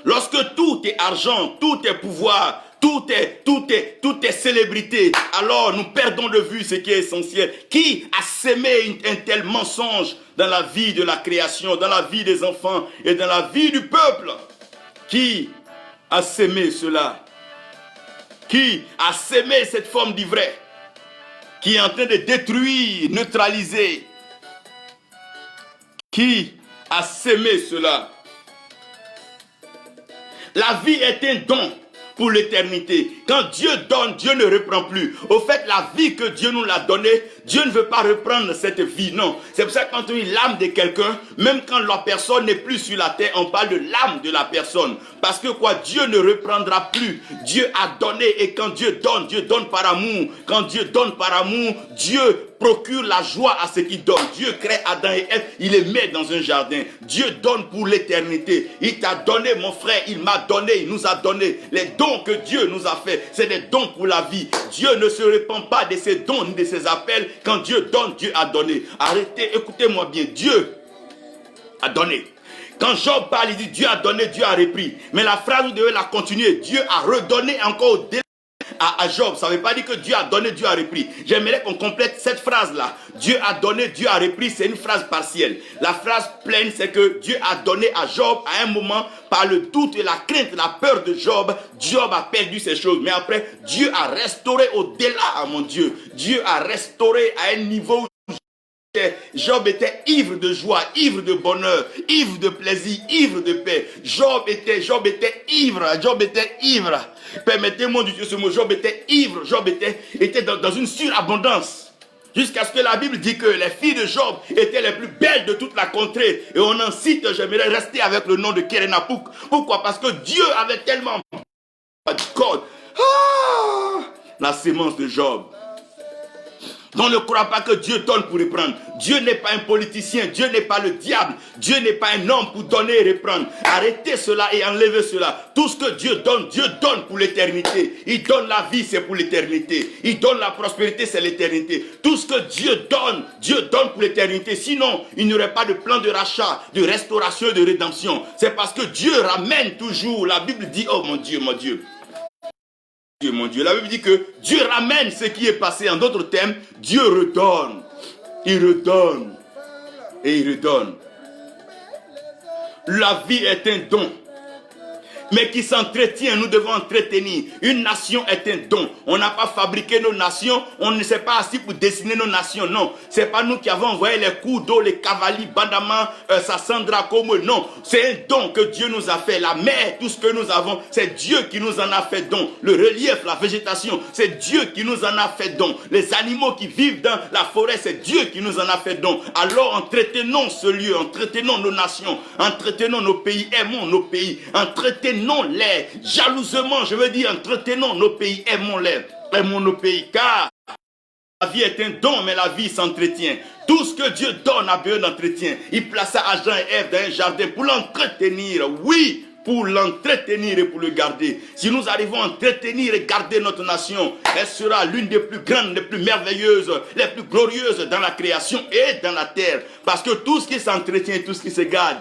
lorsque tout est argent, tout est pouvoir, tout est célébrité, alors nous perdons de vue ce qui est essentiel. Qui a sémé un tel mensonge dans la vie de la création, dans la vie des enfants et dans la vie du peuple? Qui a sémé cela? Qui a sémé cette forme d'ivraie qui est en train de détruire, neutraliser? Qui a sémé cela? La vie est un don. pour l'éternité. Quand Dieu donne, Dieu ne reprend plus. Au fait, la vie que Dieu nous l'a donnée, Dieu ne veut pas reprendre cette vie, non. C'est pour ça que quand on dit l'âme de quelqu'un, même quand la personne n'est plus sur la terre, on parle de l'âme de la personne. Parce que quoi, Dieu ne reprendra plus. Dieu a donné, et quand Dieu donne par amour. Quand Dieu donne par amour, Dieu procure la joie à ceux qui donnent. Dieu crée Adam et Ève, il les met dans un jardin. Dieu donne pour l'éternité. Il t'a donné, mon frère, il m'a donné, il nous a donné. Les dons que Dieu nous a fait, c'est des dons pour la vie. Dieu ne se répand pas de ses dons ni de ses appels. Quand Dieu donne, Dieu a donné. Arrêtez, écoutez-moi bien, Dieu a donné. Quand Job parle, il dit Dieu a donné, Dieu a repris. Mais la phrase, vous devez la continuer. Dieu a redonné encore au-delà à Job. Ça ne veut pas dire que Dieu a donné, Dieu a repris. J'aimerais qu'on complète cette phrase-là. Dieu a donné, Dieu a repris, c'est une phrase partielle. La phrase pleine, c'est que Dieu a donné à Job à un moment, par le doute et la crainte, la peur de Job, Job a perdu ces choses. Mais après, Dieu a restauré au-delà, mon Dieu. Dieu a restauré à un niveau. Job était ivre de joie, ivre de bonheur, ivre de plaisir, ivre de paix. Job était ivre. Permettez-moi d'utiliser ce mot. Job était ivre. Job était dans une surabondance. Jusqu'à ce que la Bible dit que les filles de Job étaient les plus belles de toute la contrée. Et on en cite, j'aimerais rester avec le nom de Kerenapouk. Pourquoi? Parce que Dieu avait tellement la sémence de Job. Donc ne crois pas que Dieu donne pour reprendre. Dieu n'est pas un politicien, Dieu n'est pas le diable, Dieu n'est pas un homme pour donner et reprendre. Arrêtez cela et enlevez cela. Tout ce que Dieu donne pour l'éternité. Il donne la vie, c'est pour l'éternité. Il donne la prospérité, c'est l'éternité. Tout ce que Dieu donne pour l'éternité. Sinon, il n'y aurait pas de plan de rachat, de restauration et de rédemption. C'est parce que Dieu ramène toujours. La Bible dit, oh mon Dieu, mon Dieu. Mon Dieu, la Bible dit que Dieu ramène ce qui est passé. En d'autres termes, Dieu redonne. Il redonne. Et il redonne. La vie est un don. Mais qui s'entretient, nous devons entretenir. Une nation est un don. On n'a pas fabriqué nos nations. On ne s'est pas assis pour dessiner nos nations. Non. Ce n'est pas nous qui avons envoyé les coups d'eau, les cavaliers, Bandama, Sassandra, Como. Non. C'est un don que Dieu nous a fait. La mer, tout ce que nous avons, c'est Dieu qui nous en a fait don. Le relief, la végétation, c'est Dieu qui nous en a fait don. Les animaux qui vivent dans la forêt, c'est Dieu qui nous en a fait don. Alors entretenons ce lieu, entretenons nos nations, entretenons nos pays, aimons nos pays, entretenons les jalousement, je veux dire, entretenons nos pays, aimons-les, aimons nos pays, car la vie est un don, mais la vie s'entretient. Tout ce que Dieu donne a besoin d'entretien. Il plaça Adam et Ève dans un jardin pour l'entretenir, oui, pour l'entretenir et pour le garder. Si nous arrivons à entretenir et garder notre nation, elle sera l'une des plus grandes, les plus merveilleuses, les plus glorieuses dans la création et dans la terre. Parce que tout ce qui s'entretient, tout ce qui se garde,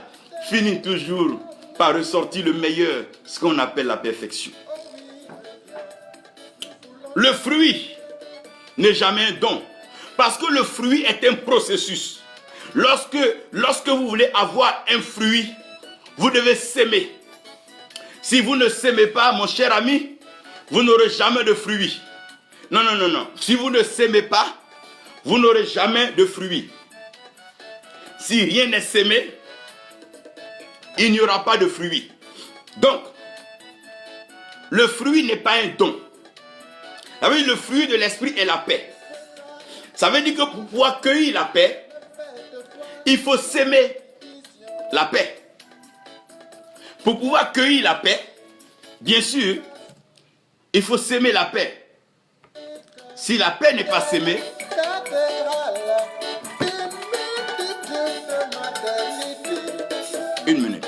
finit toujours par ressortir le meilleur, ce qu'on appelle la perfection. Le fruit n'est jamais un don, parce que le fruit est un processus. Lorsque vous voulez avoir un fruit, vous devez s'aimer. Si vous ne s'aimez pas, mon cher ami, vous n'aurez jamais de fruit. Non. Si vous ne s'aimez pas, vous n'aurez jamais de fruit. Si rien n'est sémé, il n'y aura pas de fruit. Donc, le fruit n'est pas un don. Ça veut dire le fruit de l'esprit est la paix. Ça veut dire que pour pouvoir cueillir la paix, il faut s'aimer la paix. Pour pouvoir cueillir la paix, bien sûr, il faut s'aimer la paix. Si la paix n'est pas s'aimée, une minute.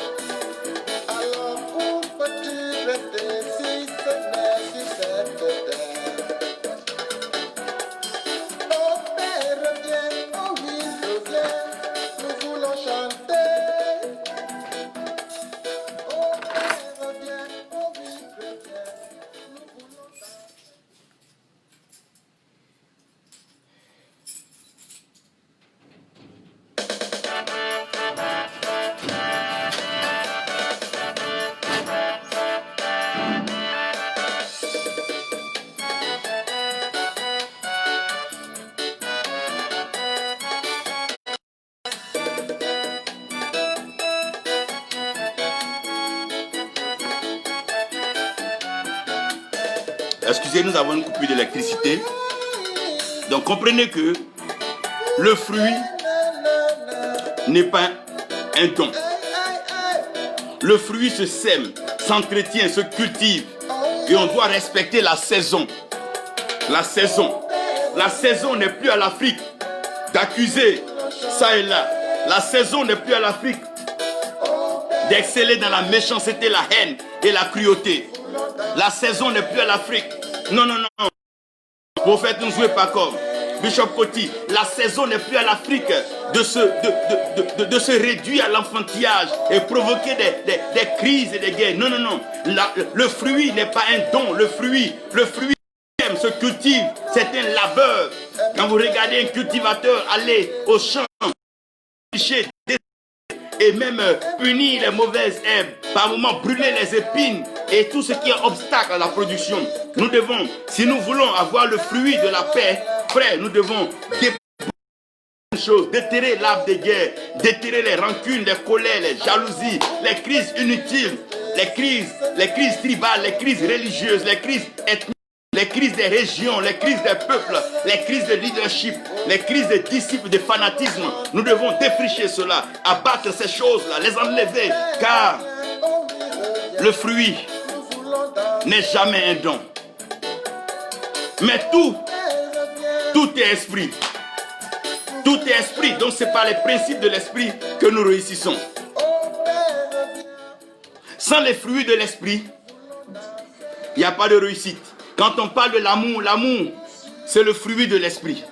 Excusez, nous avons une coupure d'électricité. Donc comprenez que le fruit n'est pas un don. Le fruit se sème, s'entretient, se cultive. Et on doit respecter la saison. La saison. La saison n'est plus à l'Afrique d'accuser ça et là. La saison n'est plus à l'Afrique d'exceller dans la méchanceté, la haine et la cruauté. La saison n'est plus à l'Afrique. Non, non, non. Prophète, ne jouez pas comme Bishop Koti. La saison n'est plus à l'Afrique de se réduire à l'enfantillage et provoquer des crises et des guerres. Non, non, non. Le fruit n'est pas un don. Le fruit se cultive. C'est un labeur. Quand vous regardez un cultivateur aller au champ, et même punir les mauvaises herbes, par moments brûler les épines et tout ce qui est obstacle à la production. Nous devons, si nous voulons avoir le fruit de la paix, frère, nous devons déterrer l'arbre de guerre, déterrer les rancunes, les colères, les jalousies, les crises inutiles, les crises tribales, les crises religieuses, les crises ethniques, les crises des régions, les crises des peuples, les crises de leadership, les crises des disciples, de fanatisme. Nous devons défricher cela, abattre ces choses-là, les enlever, car le fruit n'est jamais un don. Mais tout est esprit. Tout est esprit, donc c'est par les principes de l'esprit que nous réussissons. Sans les fruits de l'esprit, il n'y a pas de réussite. Quand on parle de l'amour, l'amour, c'est le fruit de l'esprit.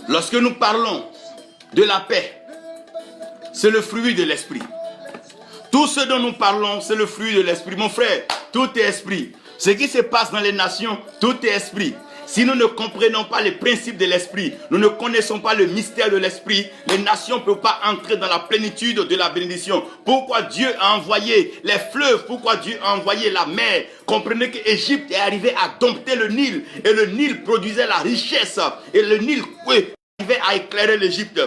Lorsque nous parlons de la paix, c'est le fruit de l'esprit. Tout ce dont nous parlons, c'est le fruit de l'esprit. Mon frère, tout est esprit. Ce qui se passe dans les nations, tout est esprit. Si nous ne comprenons pas les principes de l'esprit, nous ne connaissons pas le mystère de l'esprit, les nations ne peuvent pas entrer dans la plénitude de la bénédiction. Pourquoi Dieu a envoyé les fleuves? Pourquoi Dieu a envoyé la mer? Comprenez que l'Égypte est arrivée à dompter le Nil. Et le Nil produisait la richesse. Et le Nil arrivait à éclairer l'Égypte.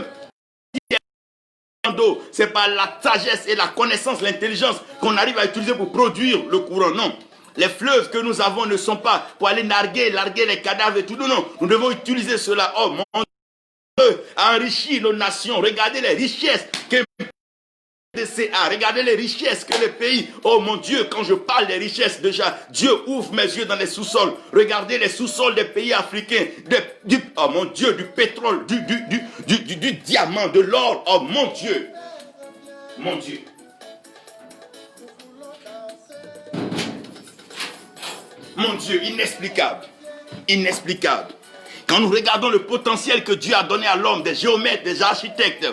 C'est par la sagesse et la connaissance, l'intelligence qu'on arrive à utiliser pour produire le courant. Non. Les fleuves que nous avons ne sont pas pour aller larguer les cadavres et tout. Non, non. Nous devons utiliser cela. Oh mon Dieu, a enrichi nos nations. Regardez les richesses que regardez les richesses que les pays. Oh mon Dieu, quand je parle des richesses, déjà, Dieu ouvre mes yeux dans les sous-sols. Regardez les sous-sols des pays africains. Oh mon Dieu, du pétrole, du diamant, de l'or. Oh mon Dieu. Mon Dieu. Mon Dieu, inexplicable. Inexplicable. Quand nous regardons le potentiel que Dieu a donné à l'homme, des géomètres, des architectes,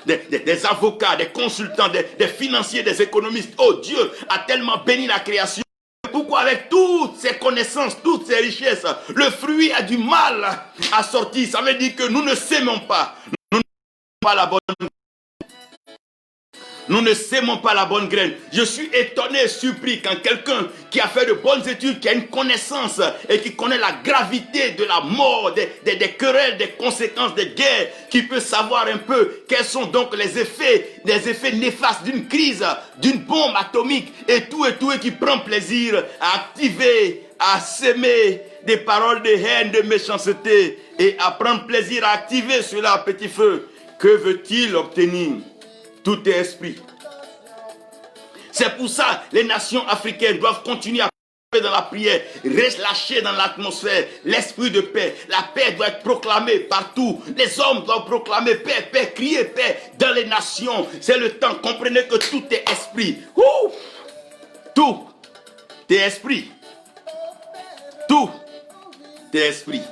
des avocats, des consultants, des financiers, des économistes. Oh, Dieu a tellement béni la création. Pourquoi avec toutes ces connaissances, toutes ces richesses, le fruit a du mal à sortir? Ça veut dire que nous ne s'aimons pas. Nous ne s'aimons pas la bonne graine. Nous ne sémons pas la bonne graine. Je suis étonné et surpris quand quelqu'un qui a fait de bonnes études, qui a une connaissance et qui connaît la gravité de la mort, des querelles, des conséquences des guerres, qui peut savoir un peu quels sont donc les effets néfastes d'une crise, d'une bombe atomique et tout, et qui prend plaisir à activer, à s'aimer des paroles de haine, de méchanceté et à prendre plaisir à activer cela à petit feu. Que veut-il obtenir? Tout est esprit. C'est pour ça que les nations africaines doivent continuer à dans la prière, relâcher dans l'atmosphère l'esprit de paix. La paix doit être proclamée partout. Les hommes doivent proclamer paix, paix, crier paix dans les nations. C'est le temps. Comprenez que tout est esprit. Ouh! Tout est esprit. Tout est esprit.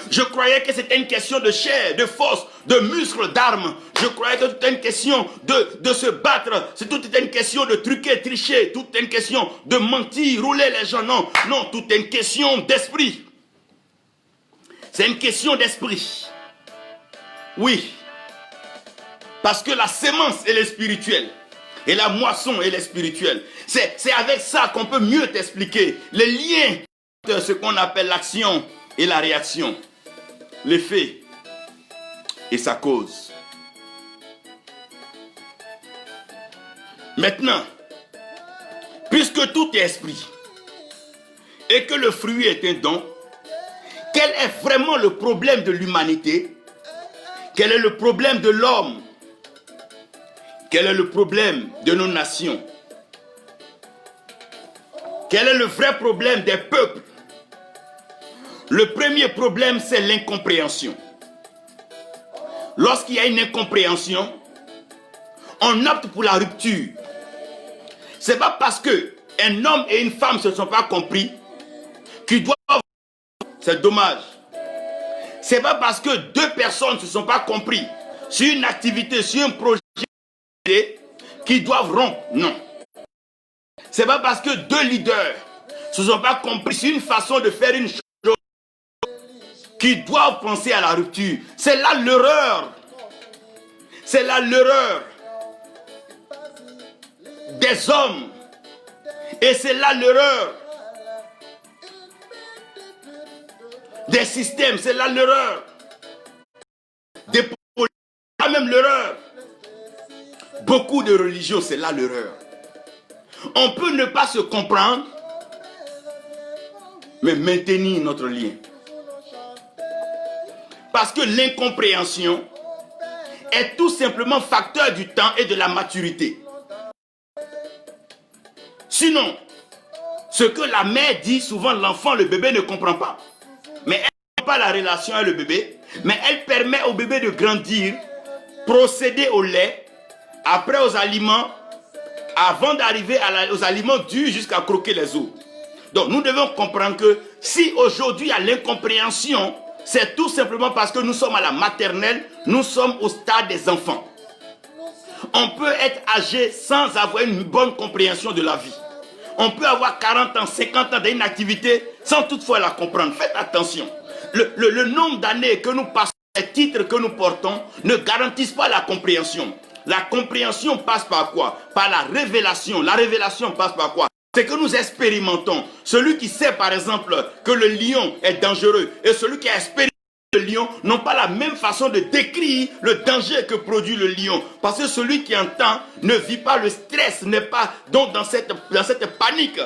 Je croyais que c'était une question de chair, de force, de muscles, d'armes. Je croyais que c'était une question de se battre. Tout était une question de truquer, tricher. Tout est une question de mentir, rouler les gens. Non, non, tout est une question d'esprit. C'est une question d'esprit. Oui. Parce que la sémence, elle est spirituelle. Et la moisson, elle est spirituelle. C'est avec ça qu'on peut mieux t'expliquer les liens de ce qu'on appelle l'action et la réaction. L'effet et sa cause. Maintenant, puisque tout est esprit, et que le fruit est un don, quel est vraiment le problème de l'humanité? Quel est le problème de l'homme? Quel est le problème de nos nations? Quel est le vrai problème des peuples? Le premier problème, c'est l'incompréhension. Lorsqu'il y a une incompréhension, on opte pour la rupture. Ce n'est pas parce qu'un homme et une femme ne se sont pas compris qu'ils doivent... C'est dommage. Ce n'est pas parce que deux personnes ne se sont pas compris sur une activité, sur un projet qu'ils doivent rompre. Non. Ce n'est pas parce que deux leaders ne se sont pas compris sur une façon de faire une chose qu'ils doivent penser à la rupture. C'est là l'erreur. C'est là l'erreur des hommes. Et c'est là l'erreur des systèmes. C'est là l'erreur des politiques. C'est même l'erreur. Beaucoup de religions, c'est là l'erreur. On peut ne pas se comprendre, mais maintenir notre lien. Parce que l'incompréhension est tout simplement facteur du temps et de la maturité. Sinon, ce que la mère dit, souvent l'enfant, le bébé ne comprend pas. Mais elle n'a pas la relation avec le bébé, mais elle permet au bébé de grandir, procéder au lait, après aux aliments, avant d'arriver aux aliments durs jusqu'à croquer les os. Donc nous devons comprendre que si aujourd'hui il y a l'incompréhension, c'est tout simplement parce que nous sommes à la maternelle, nous sommes au stade des enfants. On peut être âgé sans avoir une bonne compréhension de la vie. On peut avoir 40 ans, 50 ans d'une activité sans toutefois la comprendre. Faites attention. Le nombre d'années que nous passons, les titres que nous portons ne garantissent pas la compréhension. La compréhension passe par quoi? Par la révélation. La révélation passe par quoi? C'est que nous expérimentons. Celui qui sait par exemple que le lion est dangereux et celui qui a expérimenté le lion n'ont pas la même façon de décrire le danger que produit le lion. Parce que celui qui entend ne vit pas le stress, n'est pas donc dans cette panique,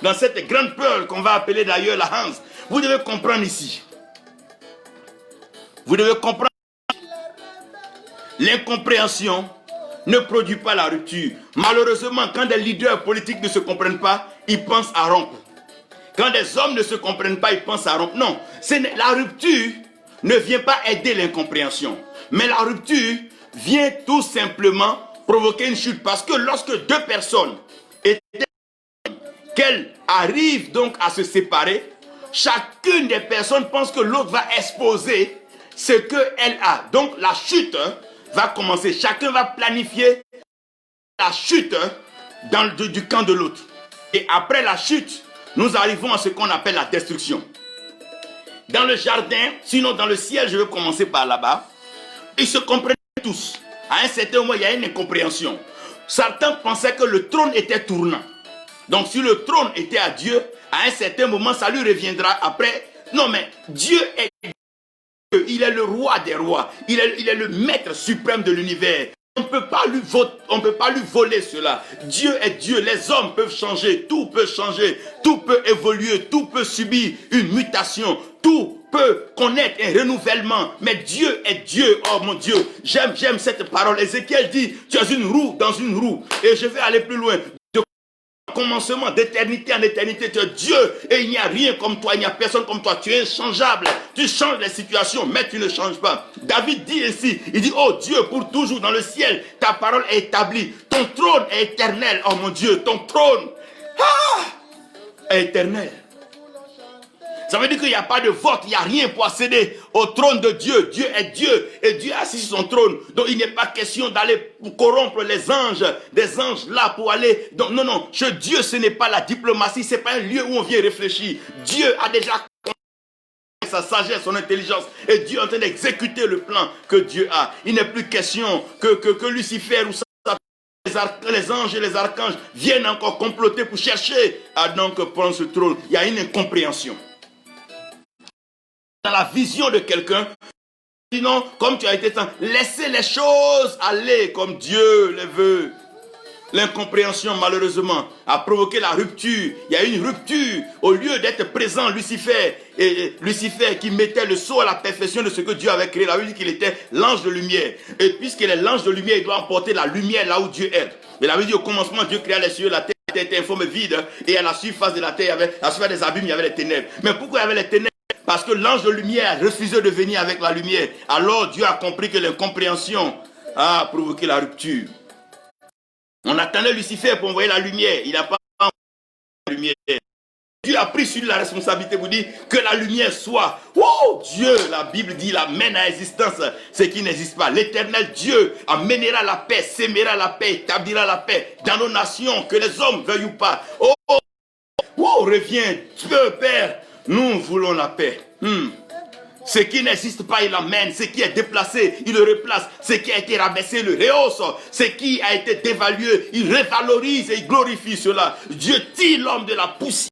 dans cette grande peur qu'on va appeler d'ailleurs la Hans. Vous devez comprendre ici. Vous devez comprendre. L'incompréhension ne produit pas la rupture. Malheureusement, quand des leaders politiques ne se comprennent pas, ils pensent à rompre. Quand des hommes ne se comprennent pas, ils pensent à rompre. Non, la rupture ne vient pas aider l'incompréhension. Mais la rupture vient tout simplement provoquer une chute. Parce que lorsque deux personnes qu'elles arrivent donc à se séparer, chacune des personnes pense que l'autre va exposer ce qu'elle a. Donc la chute va commencer. Chacun va planifier la chute du camp de l'autre. Et après la chute, nous arrivons à ce qu'on appelle la destruction. Dans le jardin, sinon dans le ciel, je vais commencer par là-bas, ils se comprenaient tous. À un certain moment, il y a une incompréhension. Certains pensaient que le trône était tournant. Donc si le trône était à Dieu, à un certain moment, ça lui reviendra après. Non mais Dieu est Dieu. Il est le roi des rois. Il est le maître suprême de l'univers. On ne peut pas lui voler cela. Dieu est Dieu. Les hommes peuvent changer. Tout peut changer. Tout peut évoluer. Tout peut subir une mutation. Tout peut connaître un renouvellement. Mais Dieu est Dieu. Oh mon Dieu. J'aime cette parole. Ézéchiel dit, tu as une roue dans une roue. Et je vais aller plus loin. Commencement d'éternité en éternité, tu es Dieu et il n'y a rien comme toi, il n'y a personne comme toi, tu es inchangeable, tu changes les situations mais tu ne changes pas. David dit ainsi, il dit, oh Dieu, pour toujours dans le ciel, ta parole est établie, ton trône est éternel, oh mon Dieu, ton trône est éternel. Ça veut dire qu'il n'y a pas de vote, il n'y a rien pour accéder au trône de Dieu. Dieu est Dieu et Dieu est assis sur son trône. Donc il n'est pas question d'aller corrompre les anges, des anges là pour aller. Donc non, chez Dieu ce n'est pas la diplomatie, ce n'est pas un lieu où on vient réfléchir. Dieu a déjà sa sagesse, son intelligence et Dieu est en train d'exécuter le plan que Dieu a. Il n'est plus question que Lucifer ou les anges et les archanges viennent encore comploter pour chercher à donc prendre ce trône. Il y a une incompréhension. Dans la vision de quelqu'un, sinon, comme tu as été laissez les choses aller comme Dieu les veut. l'incompréhension, malheureusement, a provoqué la rupture. Il y a une rupture. Au lieu d'être présent, Lucifer, Lucifer qui mettait le sceau à la perfection de ce que Dieu avait créé, la Bible dit qu'il était l'ange de lumière. Et puisqu'il est l'ange de lumière, il doit emporter la lumière là où Dieu est. Mais la Bible dit au commencement, Dieu créa les cieux, la terre était informe et vide. Et à la surface de la terre, à la surface des abîmes, il y avait les ténèbres. Mais pourquoi il y avait les ténèbres? Parce que l'ange de lumière refusait de venir avec la lumière. Alors Dieu a compris que l'incompréhension a provoqué la rupture. On attendait Lucifer pour envoyer la lumière. Il n'a pas envoyé la lumière. Dieu a pris sur lui la responsabilité pour dire que la lumière soit. Oh Dieu, la Bible dit, il amène à existence ce qui n'existe pas. L'éternel Dieu amènera la paix, sèmera la paix, établira la paix dans nos nations, que les hommes veuillent ou pas. Oh, oh, oh, reviens, Dieu Père, nous voulons la paix. Ce qui n'existe pas, il l'amène. Ce qui est déplacé, il le replace. Ce qui a été rabaissé, il le rehausse. Ce qui a été dévalué, il révalorise et il glorifie cela. Dieu tire l'homme de la poussière